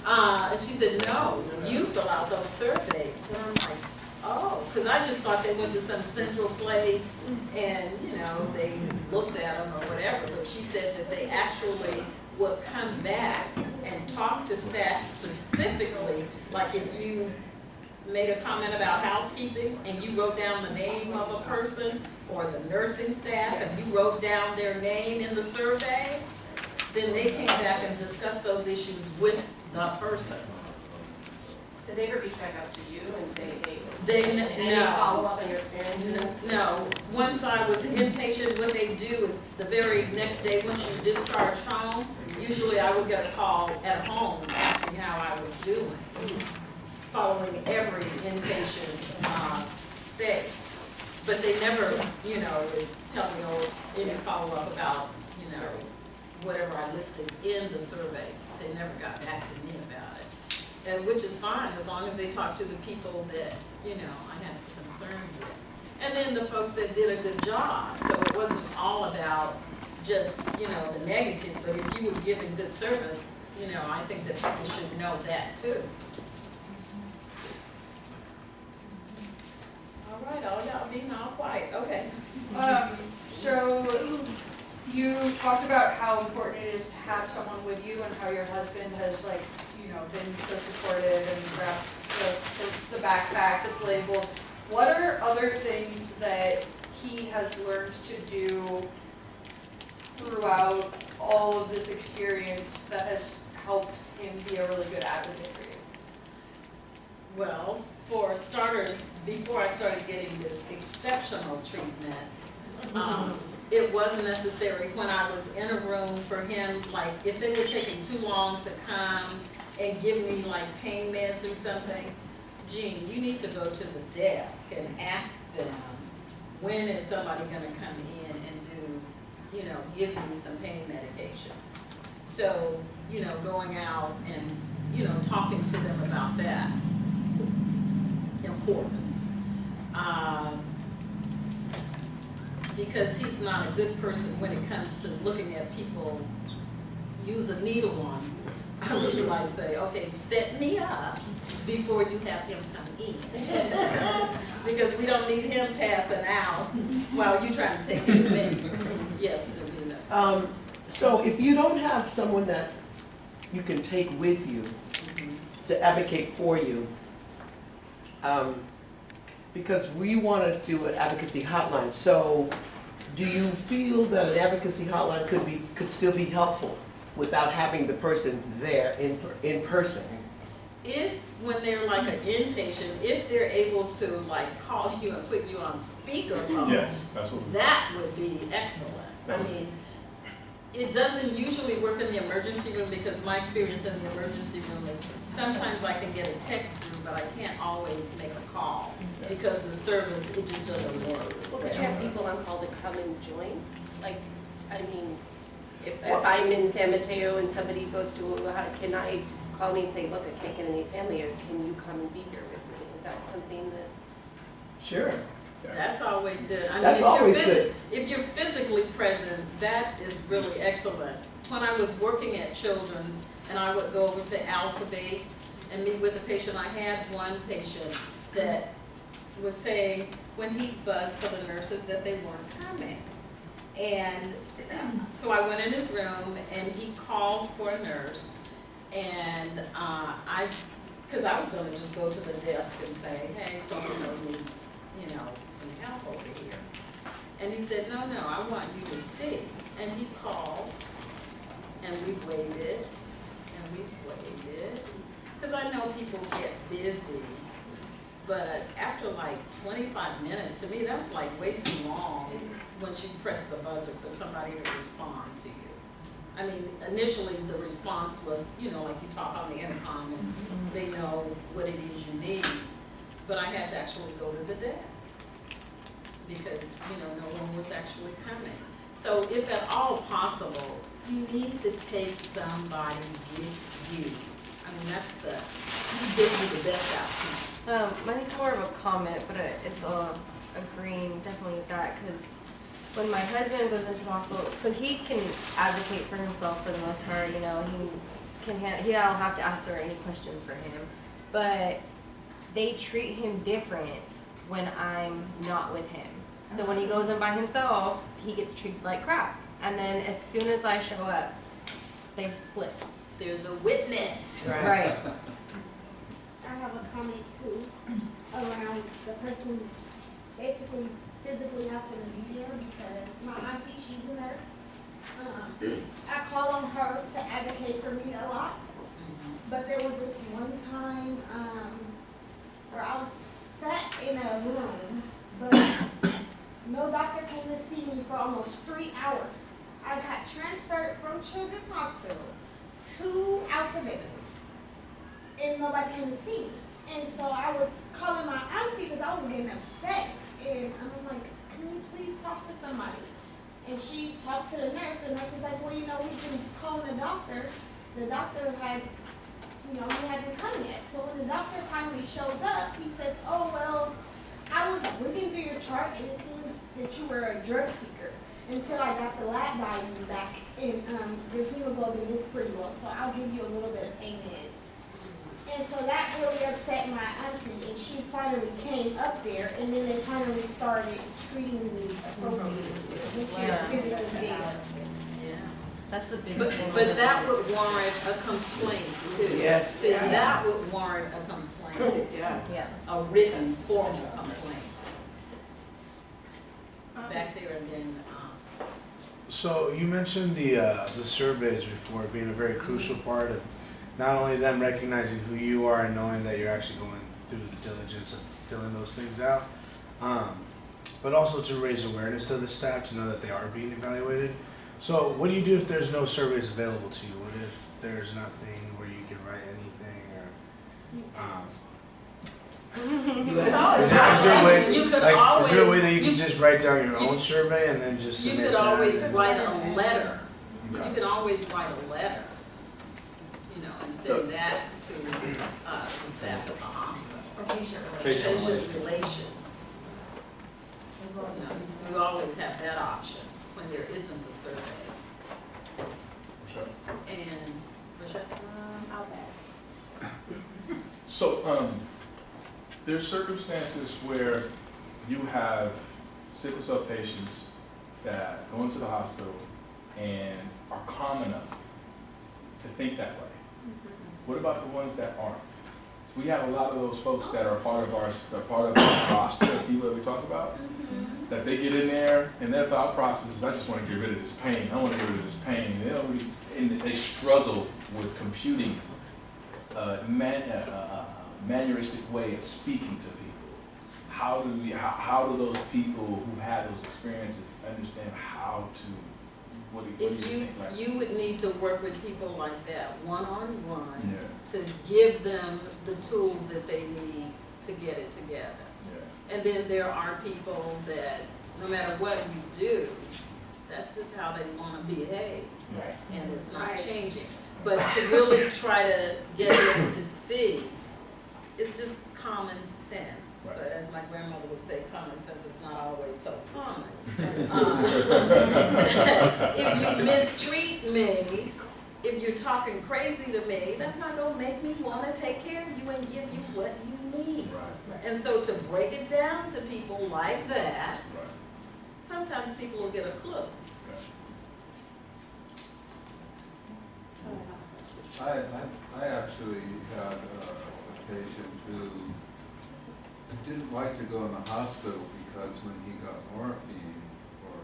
am." And she said, "No, you fill out those surveys." And I'm like, "Oh," because I just thought they went to some central place and, you know, they looked at them or whatever. But she said that they actually would come back and talk to staff specifically, like if you made a comment about housekeeping and you wrote down the name of a person or the nursing staff and you wrote down their name in the survey, then they came back and discussed those issues with the person. Did they ever reach back out to you and say, hey, They, any no. follow-up on your experience? No, once I was inpatient, what they do is the very next day once you discharge home, usually I would get a call at home asking how I was doing, following every inpatient stay. But they never, you know, would tell me or any follow-up about, you know, whatever I listed in the survey. They never got back to me about it. And which is fine, as long as they talk to the people that, you know, I had concern with. And then the folks that did a good job, so it wasn't all about just, you know, the negative, but if you were giving good service, you know, I think that people should know that too. All right, all y'all being all quiet, okay. So you talked about how important it is to have someone with you and how your husband has, like, you know, been so supportive and wraps the backpack that's labeled. What are other things that he has learned to do throughout all of this experience that has helped him be a really good advocate for you? Well, for starters, before I started getting this exceptional treatment, it was necessary when I was in a room for him, like if they were taking too long to come and give me like pain meds or something, Jean, you need to go to the desk and ask them, when is somebody gonna come in and do, you know, give me some pain medication. So, you know, going out and, you know, talking to them about that was important. Because he's not a good person when it comes to looking at people use a needle on you. I really like to say, okay, set me up before you have him come in. Because we don't need him passing out while you're trying to take him in. Yes, Davina. So if you don't have someone that you can take with you to advocate for you, because we want to do an advocacy hotline, so do you feel that an advocacy hotline could still be helpful without having the person there in person? If, when they're like an inpatient, if they're able to like call you and put you on speakerphone, Yes, that's what we. that would be excellent. I mean, it doesn't usually work in the emergency room because my experience in the emergency room is sometimes I can get a text through, but I can't always make a call because the service, it just doesn't work. Well, could you have people on call to come and join? Like, I mean, if I'm in San Mateo and somebody goes to, can I call me and say, look, I can't get any family, or can you come and be here with me? Is that something that? Sure. That's always good. I That's mean, always good. if you're physically present, that is really excellent. When I was working at Children's and I would go over to Alta Bates and meet with a patient, I had one patient that was saying when he buzzed for the nurses that they weren't coming. And so I went in his room and he called for a nurse, and because I was gonna just go to the desk and say, hey, so-and-so needs, some help over here. And he said, no, I want you to see. And he called, and we waited, because I know people get busy, but after like 25 minutes, to me, that's like way too long once you press the buzzer for somebody to respond to you. I mean, initially the response was, like you talk on the intercom and they know what it is you need, but I had to actually go to the desk because, no one was actually coming. So if at all possible, you need to take somebody with you. I mean, that's gives you the best outcome. Mine's more of a comment, but it's agreeing definitely with that, because when my husband goes into the hospital, so he can advocate for himself for the most part, he I'll have to answer any questions for him, but they treat him different when I'm not with him. So when he goes in by himself, he gets treated like crap, and then as soon as I show up, they flip. There's a witness. Right. I have a comment too around the person basically physically having to be there, because my auntie, she's a nurse. I call on her to advocate for me a lot, but there was this one time where I was sat in a room, but no doctor came to see me for almost 3 hours. I got transferred from Children's Hospital to Altavix, and nobody came to see me. And so I was calling my auntie because I was getting upset. And I'm like, can you please talk to somebody? And she talked to the nurse. The nurse was like, well, we've been calling the doctor. The doctor has, he hasn't come yet. So when the doctor finally shows up, he says, oh, well, I was reading through your chart and it seems that you were a drug seeker. Until I got the lab values back, and your hemoglobin is pretty low, so I'll give you a little bit of pain meds. And so that really upset my auntie, and she finally came up there, and then they finally started treating me appropriately, which is physically there. Yeah. That's the biggest But, thing. but that would warrant a complaint too. Yes. See, that would warrant a complaint. Yeah. A written formal complaint. Back there and then, So you mentioned the surveys before being a very crucial part of not only them recognizing who you are and knowing that you're actually going through the diligence of filling those things out, but also to raise awareness to the staff to know that they are being evaluated. So what do you do if there's no surveys available to you? What if there's nothing where you can write anything, or you is there a way, you could like, always, is there a way that you can just write down your own survey and then just you submit could that? always write a letter. Okay. You can always write a letter, and send that to the staff at the hospital. Or patient Patient Patient relations. You always have that option when there isn't a survey. And, Rochelle? I'll bet. So, there's circumstances where you have sickle cell patients that go into the hospital and are calm enough to think that way. What about the ones that aren't? We have a lot of those folks that are part of our roster of people that we talk about, that they get in there and their thought process is, I just want to get rid of this pain. I want to get rid of this pain. And they don't really, and they struggle with computing a manneristic way of speaking to people. How do those people who had those experiences understand how to? What do you think? Like, You would need to work with people like that one-on-one yeah, to give them the tools that they need to get it together. yeah. And then there are people that, no matter what you do, that's just how they want to behave, Right. and it's not Right. changing. But to really try to get them to see, it's just common sense. Right. But as my grandmother would say, common sense is not always so common. If you mistreat me, if you're talking crazy to me, that's not gonna make me wanna take care of you and give you what you need. Right. And so to break it down to people like that, Right. sometimes people will get a clue. I actually had a patient who didn't like to go in the hospital because when he got morphine or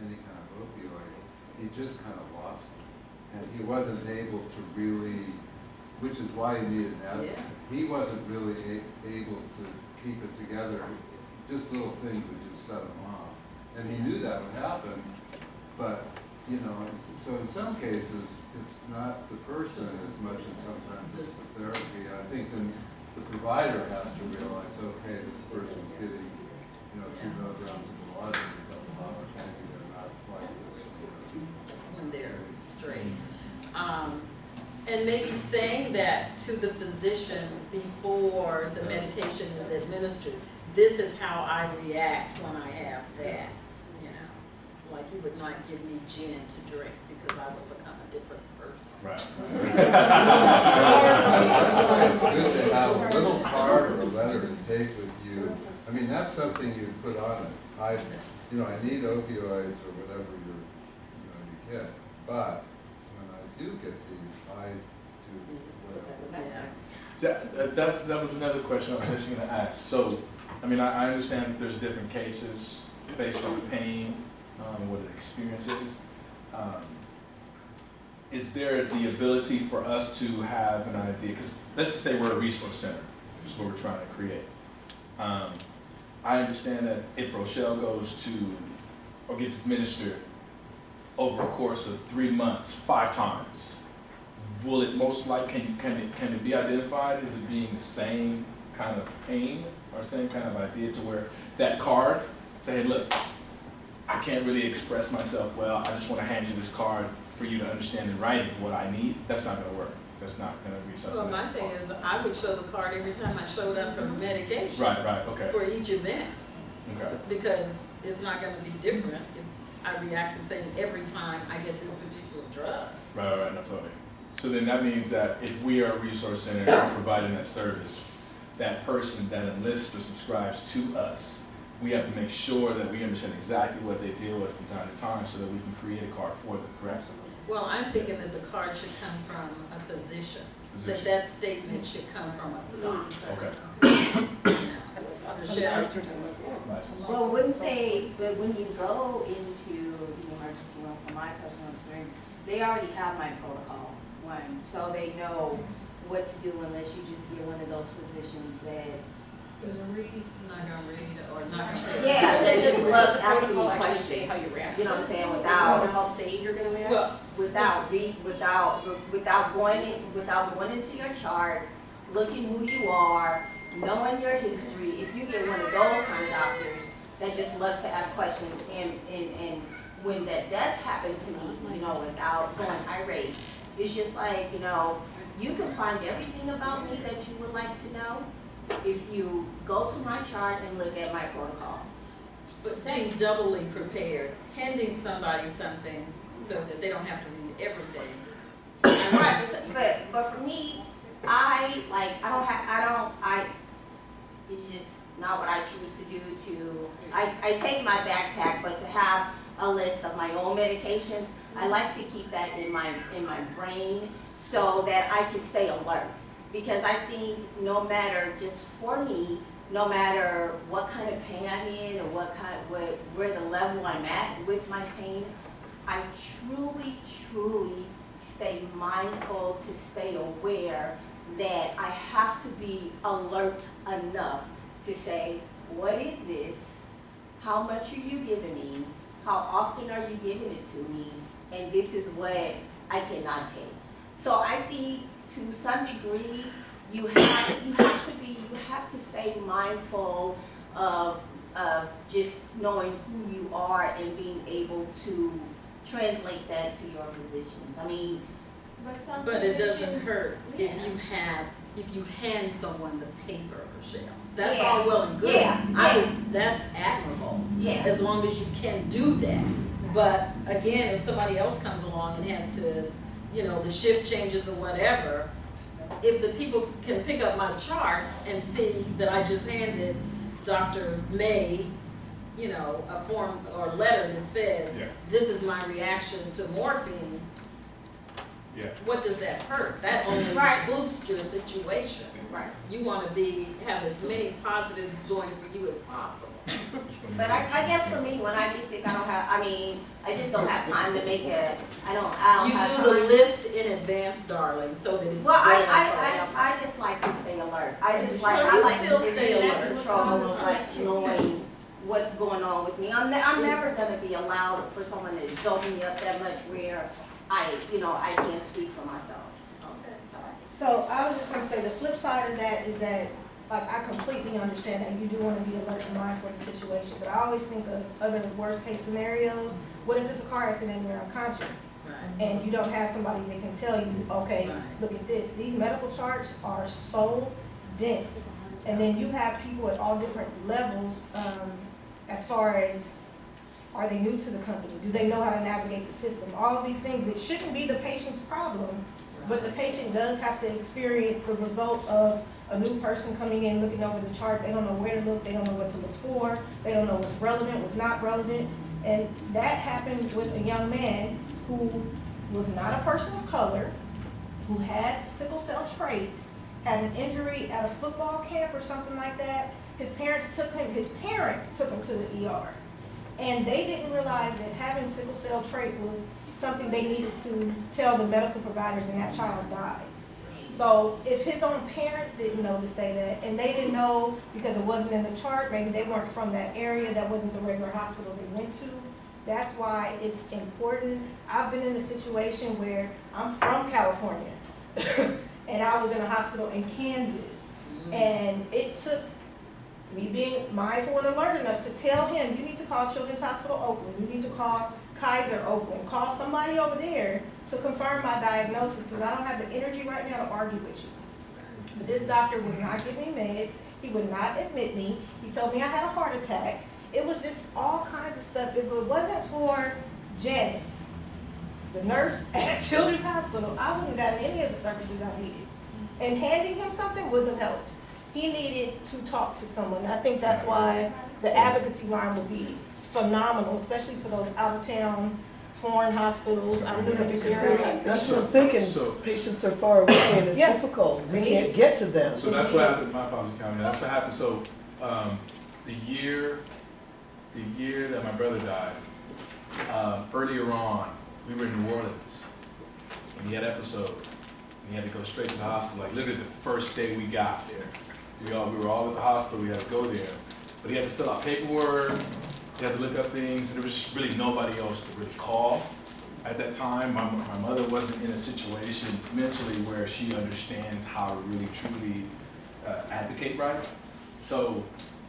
any kind of opioid, he just kind of lost it. And he wasn't able to really, which is why he needed an advocate. Yeah. He wasn't really able to keep it together. Just little things would just set him off. And he knew that would happen, but, you know, so in some cases, it's not the person as much as sometimes it's the therapy. I think then the provider has to realize, okay, this person's getting, you know, 2 milligrams of blood and a couple hours, maybe they're not like this. When they're straight. And maybe saying that to the physician before the medication is administered. This is how I react when I have that, you know. Like you would not give me gin to drink because I would become a different person. Right. It's good to have a little card or a letter to take with you. I mean, that's something you put on it. I need opioids or whatever you get. But when I do get these, I do whatever. That was another question I was actually going to ask. So, I mean, I understand that there's different cases based on pain, what the experience is. Is there the ability for us to have an idea? Because let's just say we're a resource center, which is what we're trying to create. I understand that if Rochelle goes to or gets administered over a course of 3 months, 5 times, will it most likely, can it be identified as it being the same kind of pain or same kind of idea to where that card, say, hey, look, I can't really express myself well, I just want to hand you this card for you to understand in writing what I need? That's not going to work. That's not going to be something. Well, my that's thing possible. is, I would show the card every time I showed up for medication. Right, okay. For each event. Okay. Because it's not going to be different if I react the same every time I get this particular drug. Right, no, totally. So then that means that if we are a resource center and providing that service, that person that enlists or subscribes to us, we have to make sure that we understand exactly what they deal with from time to time so that we can create a card for them, correct? Well, I'm thinking that the card should come from a physician. That statement should come from a doctor. Okay. Well, wouldn't they, but when you go into the emergency room, from my personal experience, they already have my protocol, one, so they know what to do unless you just get one of those physicians that Not gonna read or not gonna. yeah, that just loves The asking protocol you actually questions. say how you react. You know what I'm saying? The Without protocol say you're gonna react. Well, without going into your chart, looking who you are, knowing your history. If you get one of those kind of doctors that just loves to ask questions, and when that does happen to me, you know, without going irate, it's just like, you know, you can find everything about me that you would like to know if you go to my chart and look at my protocol. But being doubly prepared, handing somebody something so that they don't have to read everything. Right, but for me, it's just not what I choose to do. I take my backpack, but to have a list of my own medications, I like to keep that in my brain so that I can stay alert. Because I think no matter, just for me, no matter what kind of pain I'm in or where the level I'm at with my pain, I truly stay mindful to stay aware that I have to be alert enough to say, what is this? How much are you giving me? How often are you giving it to me? And this is what I cannot take. So I think to some degree, you have to stay mindful of just knowing who you are and being able to translate that to your physicians. I mean, But it doesn't hurt if you hand someone the paper, Rochelle. That's all well and good. That's admirable. Yeah. As long as you can do that. But again, if somebody else comes along and has to, you know, the shift changes or whatever, if the people can pick up my chart and see that I just handed Dr. May you know, a form or letter that says, Yeah. this is my reaction to morphine, Yeah. what does that hurt? That only Right. boosts your situation. Right. You want to have as many positives going for you as possible. But I guess for me, when I be sick, I just don't have time to make it, I don't You have do the time. list in advance, darling, so that it's Well, there forever. I just like to stay alert. I just Well, like, you I like still to stay be in alert. control of like knowing what's going on with me. I'm never gonna be allowed for someone to dope me up that much where I can't speak for myself. Okay. So I was just gonna say, the flip side of that is that, like, I completely understand that you do wanna be alert and mindful of the situation, but I always think of other worst case scenarios. What if it's a car accident and you're unconscious? Right. And you don't have somebody that can tell you, okay, Right. look at this. These medical charts are so dense. And then you have people at all different levels, as far as, are they new to the company? Do they know how to navigate the system? All of these things, it shouldn't be the patient's problem, but the patient does have to experience the result of a new person coming in, looking over the chart. They don't know where to look, they don't know what to look for, they don't know what's relevant, what's not relevant. And that happened with a young man who was not a person of color, who had sickle cell trait, had an injury at a football camp or something like that. His parents took him to the ER. And they didn't realize that having sickle cell trait was something they needed to tell the medical providers, and that child died. So if his own parents didn't know to say that, and they didn't know because it wasn't in the chart, maybe they weren't from that area, that wasn't the regular hospital they went to, that's why it's important. I've been in a situation where I'm from California, and I was in a hospital in Kansas, and it took me being mindful and alert enough to tell him, you need to call Children's Hospital Oakland, you need to call Kaiser Oakland, call somebody over there to confirm my diagnosis, because I don't have the energy right now to argue with you. But this doctor would not give me meds, he would not admit me, he told me I had a heart attack. It was just all kinds of stuff. If it wasn't for Janice, the nurse at Children's Hospital, I wouldn't have gotten any of the services I needed. And handing him something wouldn't have helped. He needed to talk to someone. I think that's why the advocacy line would be phenomenal, especially for those out-of-town foreign hospitals. I'm new to this area. That's what I'm thinking, So- patients are far away and it's Yeah. difficult, we can't get to them. So that's what happened, my apologies, Carmen, that's what happened, so, the year that my brother died, earlier on, we were in New Orleans, and he had an episode, and he had to go straight to the hospital, like literally the first day we got there. We were all at the hospital, we had to go there, but he had to fill out paperwork, he had to look up things, and there was just really nobody else to really call. At that time, my mother wasn't in a situation mentally where she understands how to really truly advocate right. So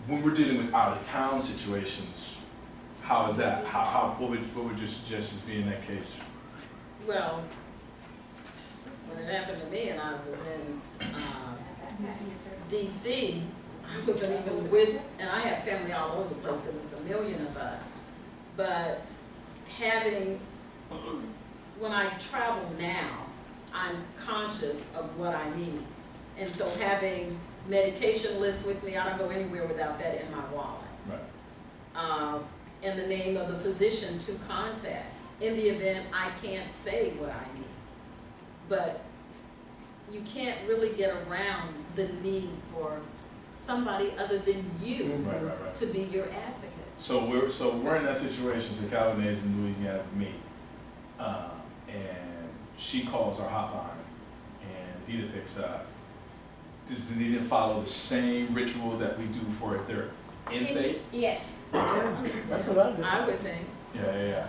when we're dealing with out-of-town situations, how is that? What would your suggestions be in that case? Well, when it happened to me and I was in DC, I wasn't even with, and I have family all over the place because it's a million of us. But when I travel now, I'm conscious of what I need. And so having medication lists with me, I don't go anywhere without that in my wallet. Right. And the name of the physician to contact in the event I can't say what I need. But you can't really get around the need for somebody other than you Right. to be your advocate. So we're in that situation, so Calvin is in Louisiana with me, and she calls our hotline, and Anita picks up. Does Anita follow the same ritual that we do for if they're in-state? Yes. Yeah, that's what I do. I would think. Yeah.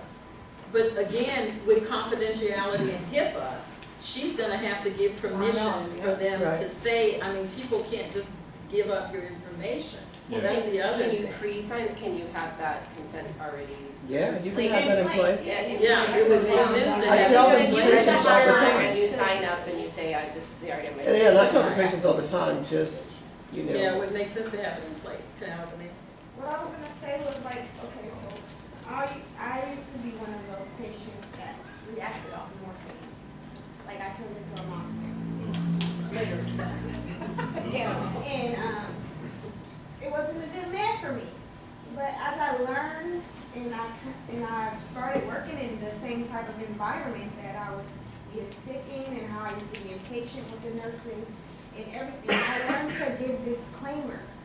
But again, with confidentiality and HIPAA, she's gonna have to give permission for them Right. to say, I mean, people can't just give up your information. Yeah. That's the other Can you thing. pre-sign, can you have that consent already? Yeah, you can have that in place. Yeah, it would make sense to I have. tell it them in you place. just all the time. And you sign up and you say, this is the area I'm And yeah, and I tell the patients all the time, just, Yeah, it would make sense to have it in place. Can I help me? What I was gonna say was like, okay, so I used to be one of those patients that reacted off morphine. Like I turned into a monster. Literally. And it wasn't a good med for me. But as I learned and I started working in the same type of environment that I was getting sick in and how I used to be impatient with the nurses and everything, I learned to give disclaimers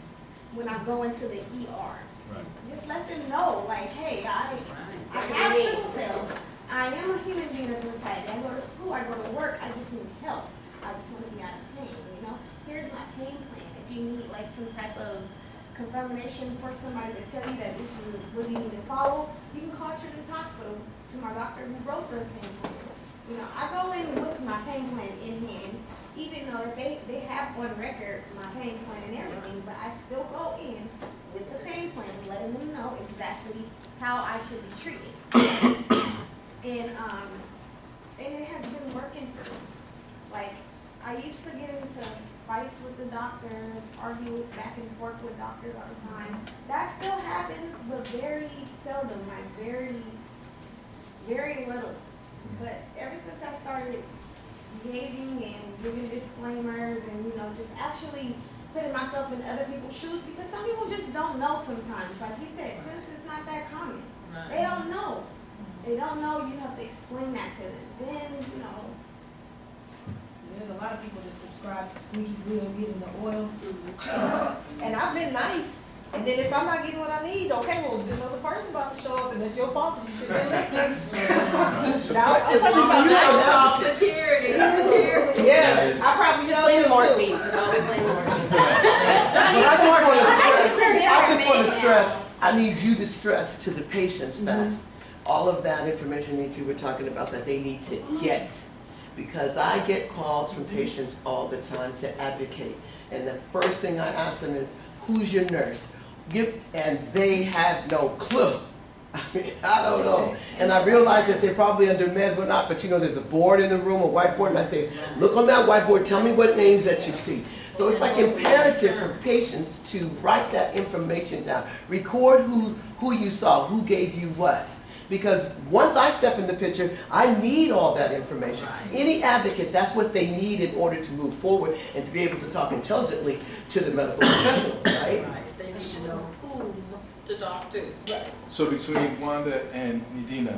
when I go into the ER. Right. Just let them know, like, hey, I have sickle cell. I am a human being as a society. I go to school, I go to work, I just need help. I just want to be out of pain, you know? Here's my pain plan. If you need like some type of confirmation for somebody to tell you that this is what you need to follow, you can call Children's Hospital to my doctor who wrote the pain plan. You know, I go in with my pain plan in hand, even though they have on record my pain plan and everything, but I still go in with the pain plan, letting them know exactly how I should be treated. And it has been working for me. Like, I used to get into fights with the doctors, argue back and forth with doctors all the time. That still happens, but very seldom, like very, very little. But ever since I started behaving and giving disclaimers and, you know, just actually putting myself in other people's shoes, because some people just don't know sometimes. Like you said, since it's not that common. They don't know. They don't know, you have to explain that to them. Then, you know. There's a lot of people that subscribe to squeaky wheel, getting the oil. And I've been nice. And then if I'm not getting what I need, okay, well, this other person about to show up and it's your fault that you should have been listening. Now, I'm talking about Call security. Yeah, I probably Just know blame you the too. morphine, just always blame the morphine. I just want to stress, I need you to stress to the patients that all of that information that you were talking about that they need to get. Because I get calls from patients all the time to advocate. And the first thing I ask them is, who's your nurse? And they have no clue. I mean, I don't know. And I realize that they're probably under meds or not, but you know, there's a board in the room, a whiteboard, and I say, look on that whiteboard, tell me what names that you see. So it's like imperative for patients to write that information down. Record who you saw, who gave you what. Because once I step in the picture, I need all that information. Any advocate, that's what they need in order to move forward and to be able to talk intelligently to the medical professionals, right? They need to know who to talk to. So between Wanda and Nidina,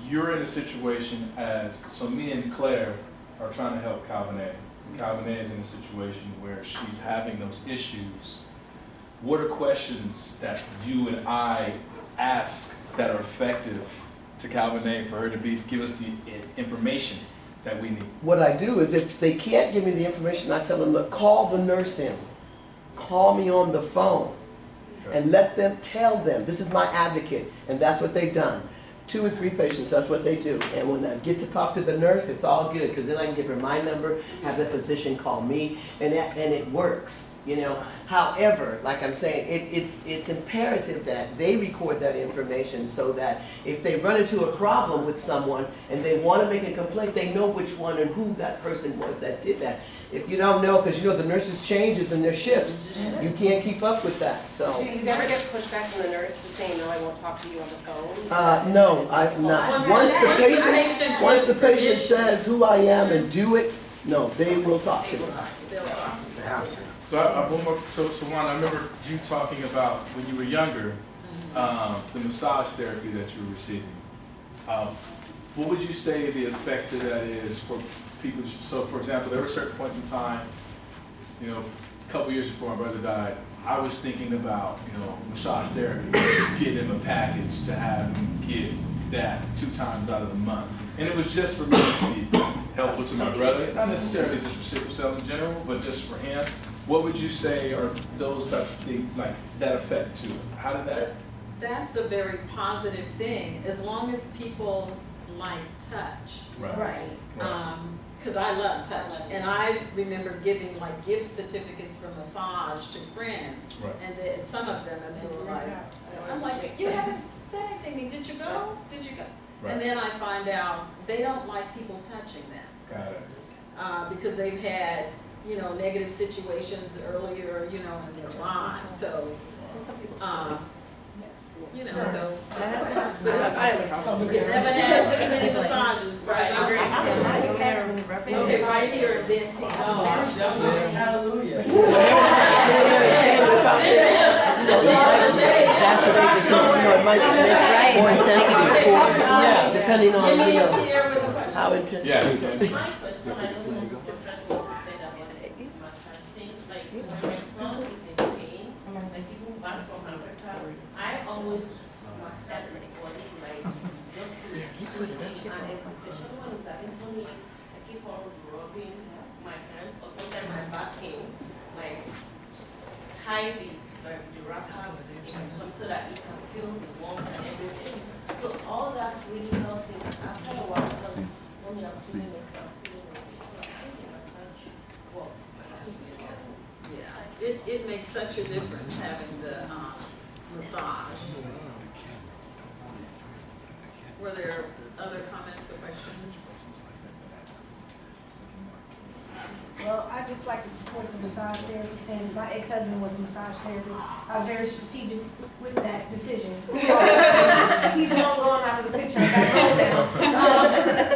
you're in a situation so me and Claire are trying to help Calvin-A. Calvin-A is in a situation where she's having those issues. What are questions that you and I ask that are effective to Calvin-A for her to give us the information that we need? What I do is if they can't give me the information, I tell them, look, call the nurse in. Call me on the phone. Okay. And let them tell them, this is my advocate, and that's what they've done. 2 or 3 patients, that's what they do. And when I get to talk to the nurse, it's all good, because then I can give her my number, have the physician call me, and it works. You know, however, like I'm saying, it's imperative that they record that information so that if they run into a problem with someone and they want to make a complaint, they know which one and who that person was that did that. If you don't know, because you know the nurses changes in their shifts, you can't keep up with that. So. Do you ever get pushback from the nurse saying, no, I won't talk to you on the phone? No, I've not. Once the patient says who I am and do it, no, they will talk to me. They have to. So Wanda, I remember you talking about when you were younger, the massage therapy that you were receiving. What would you say the effect of that is for people? So for example, there were certain points in time, you know, a couple years before my brother died, I was thinking about, you know, massage therapy, getting him a package to have him get that 2 times out of the month. And it was just for me to be helpful to my brother, not necessarily just for sickle cell in general, but just for him. What would you say are those types of things, like that effect to it? How did that? That's a very positive thing, as long as people like touch. Right. Because I love touch, and I remember giving like gift certificates for massage to friends, and some of them, and they were like, I'm like, you haven't said anything, did you go? Did you go? Right. And then I find out they don't like people touching them. Got it. Because they've had, you know, negative situations earlier, you know, in their lives. So, you know, so. But it's, you never had too many massages, as far as I'm concerned. Okay, right here and then Hallelujah. That's intensity, it might make more intensity for, yeah, depending on, Jimmy is here with a question. how intense. Yeah. My question, I don't know the first one to say that one massage thing, like when my son is in pain, like he's back from Africa, I always massage his body, like just to soothing, and especially when it's having to me, I keep on rubbing my hands, or sometimes my back pain, like tie it, like the wrapper, so that you can feel the warmth and everything. So all that's really helps him after a while, so when you're feeling it, Yeah, it makes such a difference having the massage. Were there other comments or questions? Well, I just like to support the massage therapy since my ex-husband was a massage therapist. I was very strategic with that decision. He's long gone out of the picture.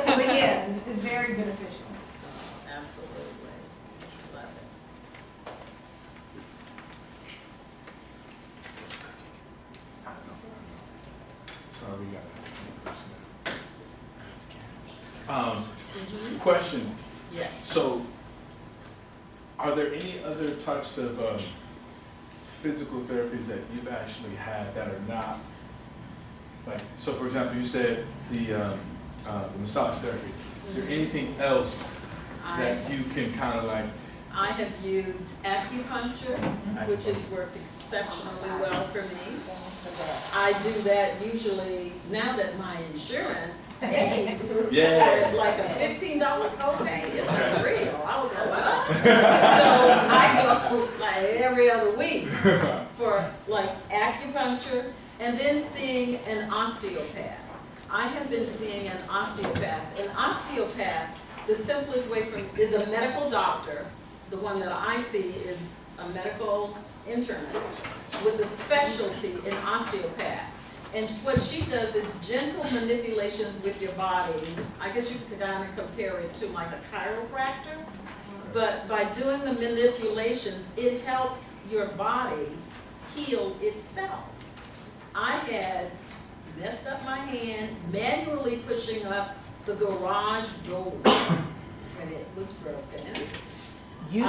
But yeah, it's very beneficial. Absolutely. Love it. Sorry, we got question. Yes. So, are there any other types of physical therapies that you've actually had that are not, like, so for example, you said the massage therapy. Is there anything else that you can kind of like? I have used acupuncture, which has worked exceptionally well for me. I do that usually, now that my insurance pays for like a $15 copay, it's unreal. I was like, what? So I go like every other week for like acupuncture and then seeing an osteopath. I have been seeing an osteopath. An osteopath, the simplest way is a medical doctor. The one that I see is a medical internist with a specialty in osteopath. And what she does is gentle manipulations with your body. I guess you could kind of compare it to like a chiropractor. But by doing the manipulations, it helps your body heal itself. I had messed up my hand manually pushing up the garage door when it was broken. You?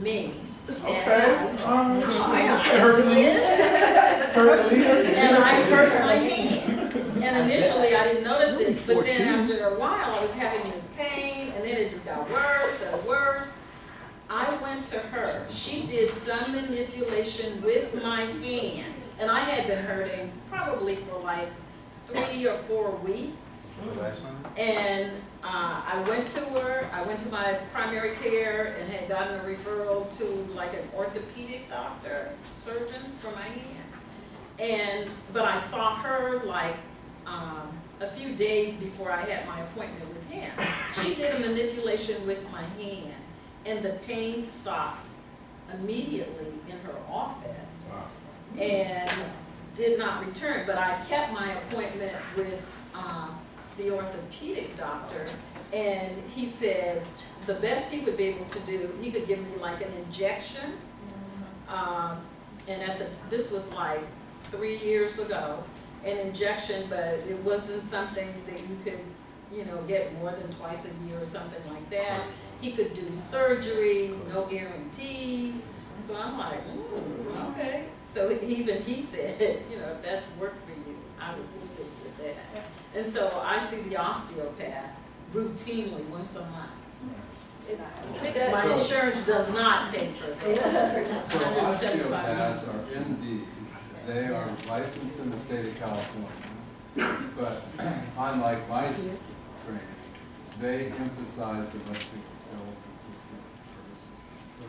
Me. Okay. And I hurt my hand. And initially I didn't notice it, but then after a while I was having this pain, and then it just got worse and worse. I went to her. She did some manipulation with my hand, and I had been hurting probably for like 3 or 4 weeks. And I went to her, I went to my primary care and had gotten a referral to like an orthopedic doctor, surgeon for my hand. But I saw her like a few days before I had my appointment with him. She did a manipulation with my hand and the pain stopped immediately in her office. Wow. And did not return, but I kept my appointment with the orthopedic doctor, and he said the best he would be able to do, he could give me like an injection, and this was like 3 years ago, an injection, but it wasn't something that you could, get more than twice a year or something like that. He could do surgery, no guarantees. So I'm like, okay. So even he said, if that's worked for you, I would just stick with that. And so I see the osteopath routinely once a month. My insurance does not pay for that. So osteopaths are MDs. They are licensed in the state of California. But unlike my training, they emphasize the musculoskeletal system nervous system. So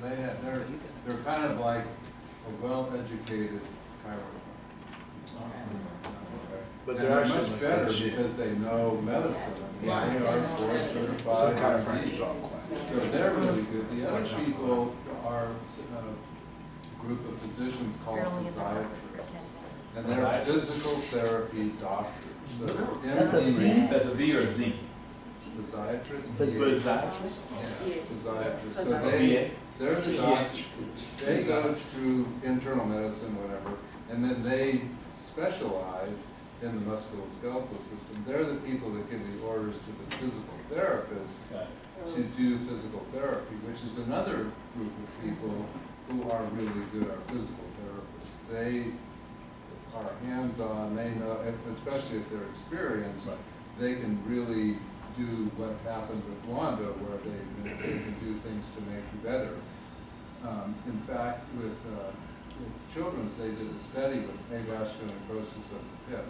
they're kind of like a well-educated chiropractor. But and they're much better because they know medicine. They are board certified. So they're really good. The other people are a group of physicians called physiatrists. And they're physical therapy doctors. So MD, that's a V or a Z? Physiatrist. Physiatrist? Yeah, physiatrist. So they're the doctors. They go through internal medicine, whatever, and then they specialize in the musculoskeletal system. They're the people that give the orders to the physical therapists to do physical therapy, which is another group of people who are really good, are physical therapists. They are hands-on, they know, especially if they're experienced, they can really do what happened with Wanda, where they can do things to make you better. In fact, with children's, they did a study with avascular necrosis of the hip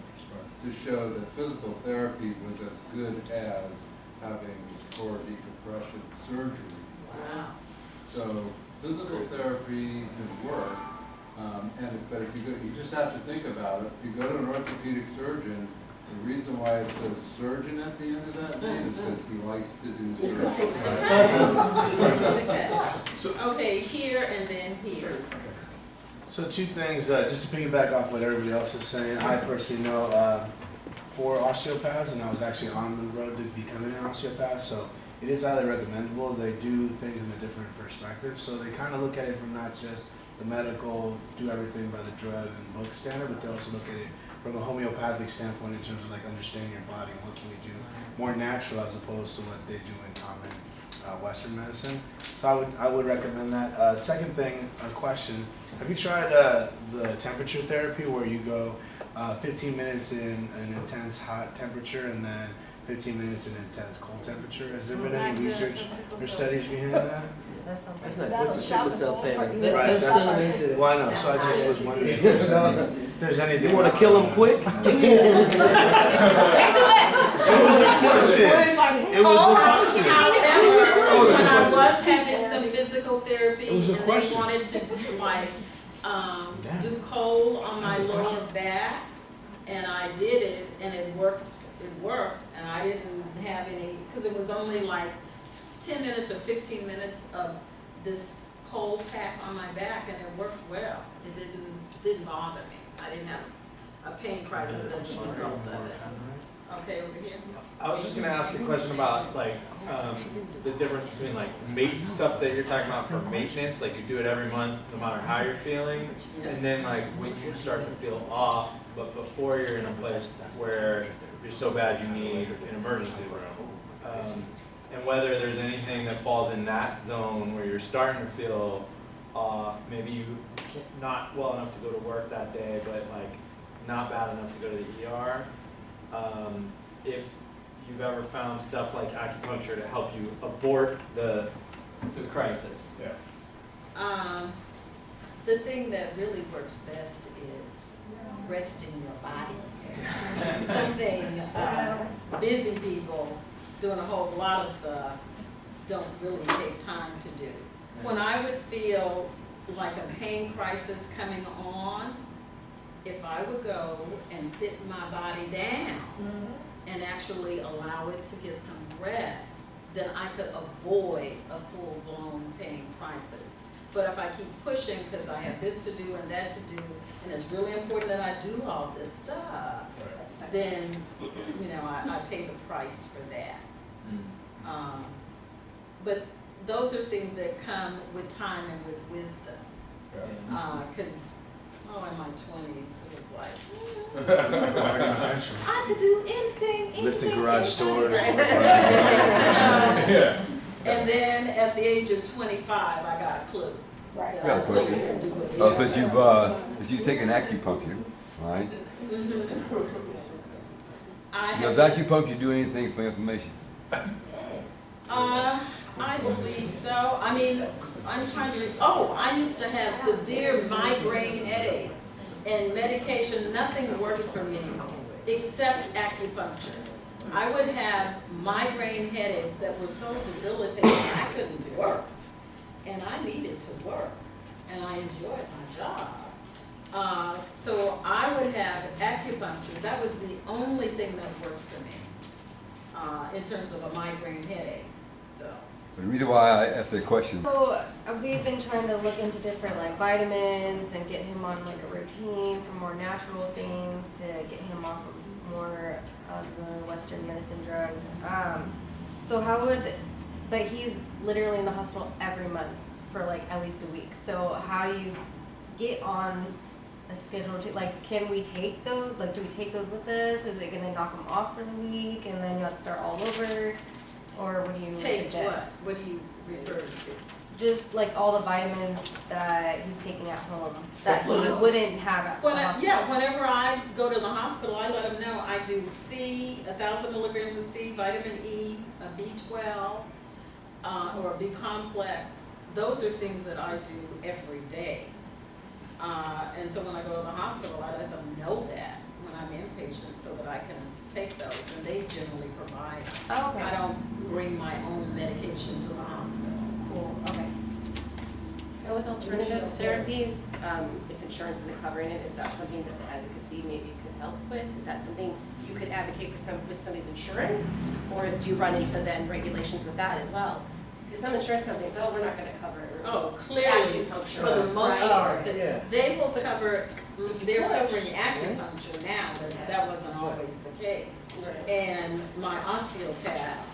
to show that physical therapy was as good as having core decompression surgery. Wow. So physical therapy can work, but if you just have to think about it. If you go to an orthopedic surgeon, the reason why it says surgeon at the end of that name is because he likes to do surgery. Okay, here and then here. So two things, just to piggyback off what everybody else is saying, I personally know 4 osteopaths, and I was actually on the road to becoming an osteopath, so it is highly recommendable. They do things in a different perspective, so they kind of look at it from not just the medical, do everything by the drugs and book standard, but they also look at it from a homeopathic standpoint in terms of like understanding your body and what can we do more natural as opposed to what they do in common Western medicine. So I would recommend that. Second thing, a question. Have you tried the temperature therapy where you go 15 minutes in an intense hot temperature and then 15 minutes in intense cold temperature? Has there been any research or studies behind that? That's not good for sickle cell patients. Right, that's why not. So I just was wondering if there's anything. You want to kill them quick? However, when I was having some physical therapy and they wanted to like do cold on my lower back, and I did it and it worked, and I didn't have any, because it was only like 10 minutes or 15 minutes of this cold pack on my back, and it worked well. It didn't bother me. I didn't have a pain crisis as a result of it. Okay, over here. I was just gonna ask a question about like the difference between like stuff that you're talking about for maintenance, like you do it every month no matter how you're feeling, and then like when you start to feel off, but before you're in a place where you're so bad you need an emergency room. And whether there's anything that falls in that zone where you're starting to feel off, maybe you not well enough to go to work that day, but like not bad enough to go to the ER. If you've ever found stuff like acupuncture to help you abort the crisis. Yeah. The thing that really works best is resting your body. Something busy people doing a whole lot of stuff don't really take time to do. When I would feel like a pain crisis coming on, if I would go and sit my body down and actually allow it to get some rest, then I could avoid a full-blown pain crisis. But if I keep pushing because I have this to do and that to do, and it's really important that I do all this stuff, then I pay the price for that. But those are things that come with time and with wisdom. Because in my 20s, it was like, I could do anything. Lift a garage door. And then at the age of 25, I got a clue. I got a question. So you've taken acupuncture, right? Does acupuncture do anything for inflammation? I believe so. I mean, I'm trying to, I used to have severe migraine headaches and medication, nothing worked for me except acupuncture. I would have migraine headaches that were so debilitating I couldn't work. And I needed to work. And I enjoyed my job. So I would have acupuncture. That was the only thing that worked for me in terms of a migraine headache. So. The reason why I asked that question. So we've been trying to look into different like vitamins and get him on like a routine for more natural things to get him off of more of the Western medicine drugs. But he's literally in the hospital every month for like at least a week. So how do you get on a schedule? Like, can we take those? Like, do we take those with us? Is it gonna knock them off for the week and then you have to start all over? Or what do you Take what? suggest? What do you refer to? Just like all the vitamins that he's taking at home that he Supplements. wouldn't have at the hospital. Yeah, whenever I go to the hospital, I let them know I do C, 1,000 milligrams of C, vitamin E, a B12, or a B complex. Those are things that I do every day. And so when I go to the hospital, I let them know that when I'm inpatient so that I can take those, and they generally provide them. Oh, okay. I don't bring my own medication to the hospital. Cool, okay. And with alternative therapies, if insurance isn't covering it, is that something that the advocacy maybe could help with? Is that something you could advocate for with somebody's insurance? Or do you run into then regulations with that as well? Because some insurance companies, we're not gonna cover. Oh, clearly, acupuncture, for the most right? part, Yeah. they will cover, they're covering acupuncture now, but that wasn't always the case. Right. And my osteopath,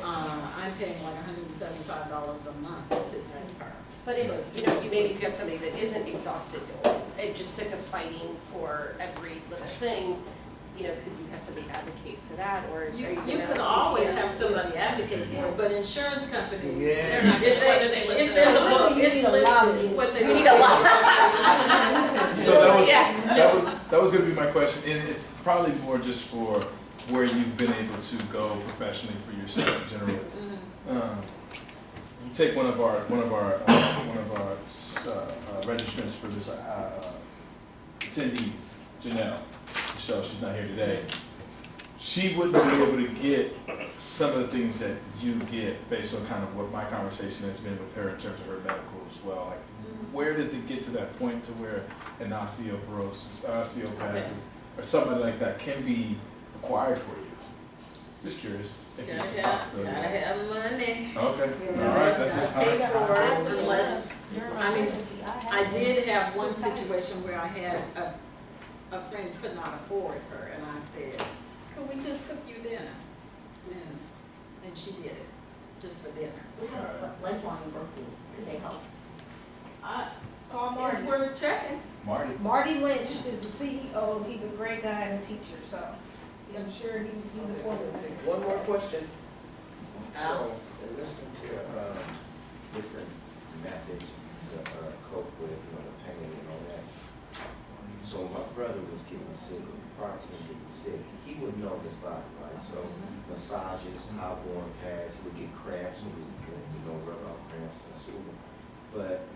I'm paying like $175 a month to see her. But if, maybe if you have somebody that isn't exhausted and just sick of fighting for every little thing, could you have somebody advocate for that, or is You could always have somebody advocate for it, but insurance companies, they're not, It's whether they listen. it's in the book, it's listed what they. We need a lot. So that was gonna be my question, and it's probably more just for where you've been able to go professionally for yourself generally. You take one of our registrants for this attendees, Janelle. Michelle, she's not here today. She wouldn't be able to get some of the things that you get based on kind of what my conversation has been with her in terms of her medical as well. Like, where does it get to that point to where an osteopath, or somebody like that can be acquired for you? Just curious. If it's a possibility. Gotta have money. Okay, all right, that's just Pay how. for it unless, I did have one situation where I had a friend could not afford her, and I said, could we just cook you dinner? And she did it, just for dinner. Lifelong Berkeley, they help. Call It's Marty. worth checking. Marty. Lynch is the CEO, he's a great guy and a teacher, so I'm sure he's affordable. Okay, one more question. So, in listening to different methods to cope with the pain and all that. So my brother was getting sick, prior to him getting sick, he wouldn't know his body, right? So massages, outborn pads, he would get cramps, and rub out cramps and soothing. But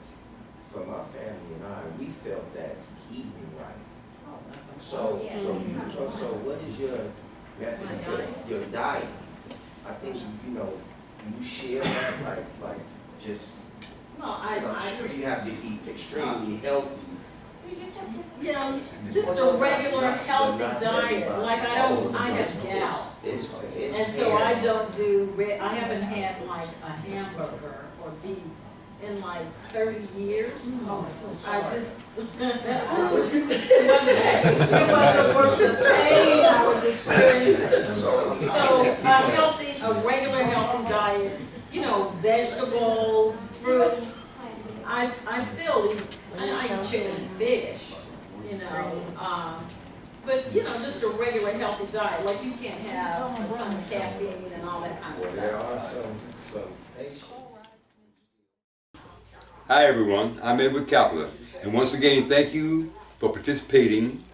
for my family and I, we felt that eating right. So what is your method, your diet? I think, you share that, like just, I'm sure you have to eat extremely healthy. Just a regular healthy diet. Like I have gout. And so I don't I haven't had like a hamburger or beef in like 30 years. I just, it wasn't worth the pain I was experiencing. So a regular healthy diet, vegetables, fruits. I still eat, I eat chicken and fish, but just a regular healthy diet. Like you can't have a ton of caffeine and all that kind of stuff. There are some patients. Hi everyone, I'm Edward Kapler, and once again thank you for participating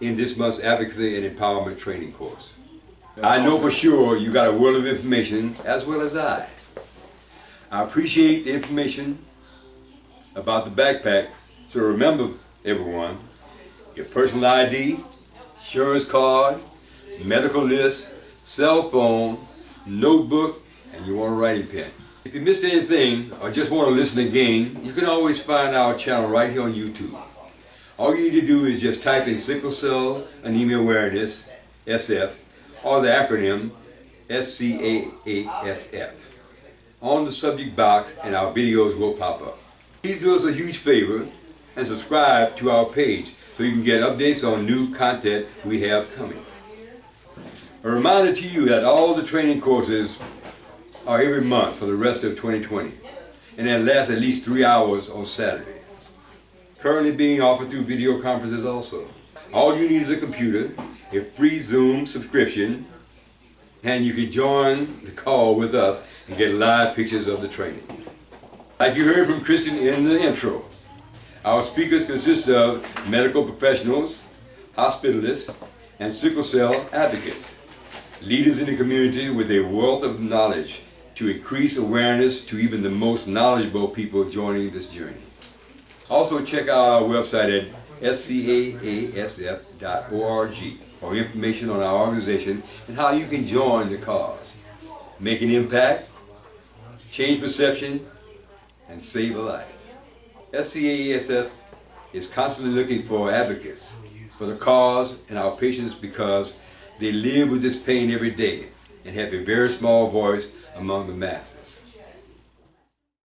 in this month's Advocacy and Empowerment Training course. I know for sure you got a world of information as well as I. I appreciate the information about the backpack, so remember everyone, your personal ID, insurance card, medical list, cell phone, notebook, and your writing pen. If you missed anything or just want to listen again, you can always find our channel right here on YouTube. All you need to do is just type in Sickle Cell Anemia Awareness, SF, or the acronym SCAASF on the subject box, and our videos will pop up. Please do us a huge favor and subscribe to our page so you can get updates on new content we have coming. A reminder to you that all the training courses are every month for the rest of 2020, and they last at least 3 hours on Saturday. currently being offered through video conferences also. All you need is a computer, a free Zoom subscription, and you can join the call with us and get live pictures of the training. Like you heard from Kristen in the intro, our speakers consist of medical professionals, hospitalists, and sickle cell advocates, leaders in the community with a wealth of knowledge to increase awareness to even the most knowledgeable people joining this journey. Also check out our website at scaasf.org for information on our organization and how you can join the cause, make an impact, change perception, and save a life. SCAASF is constantly looking for advocates for the cause and our patients because they live with this pain every day and have a very small voice among the masses.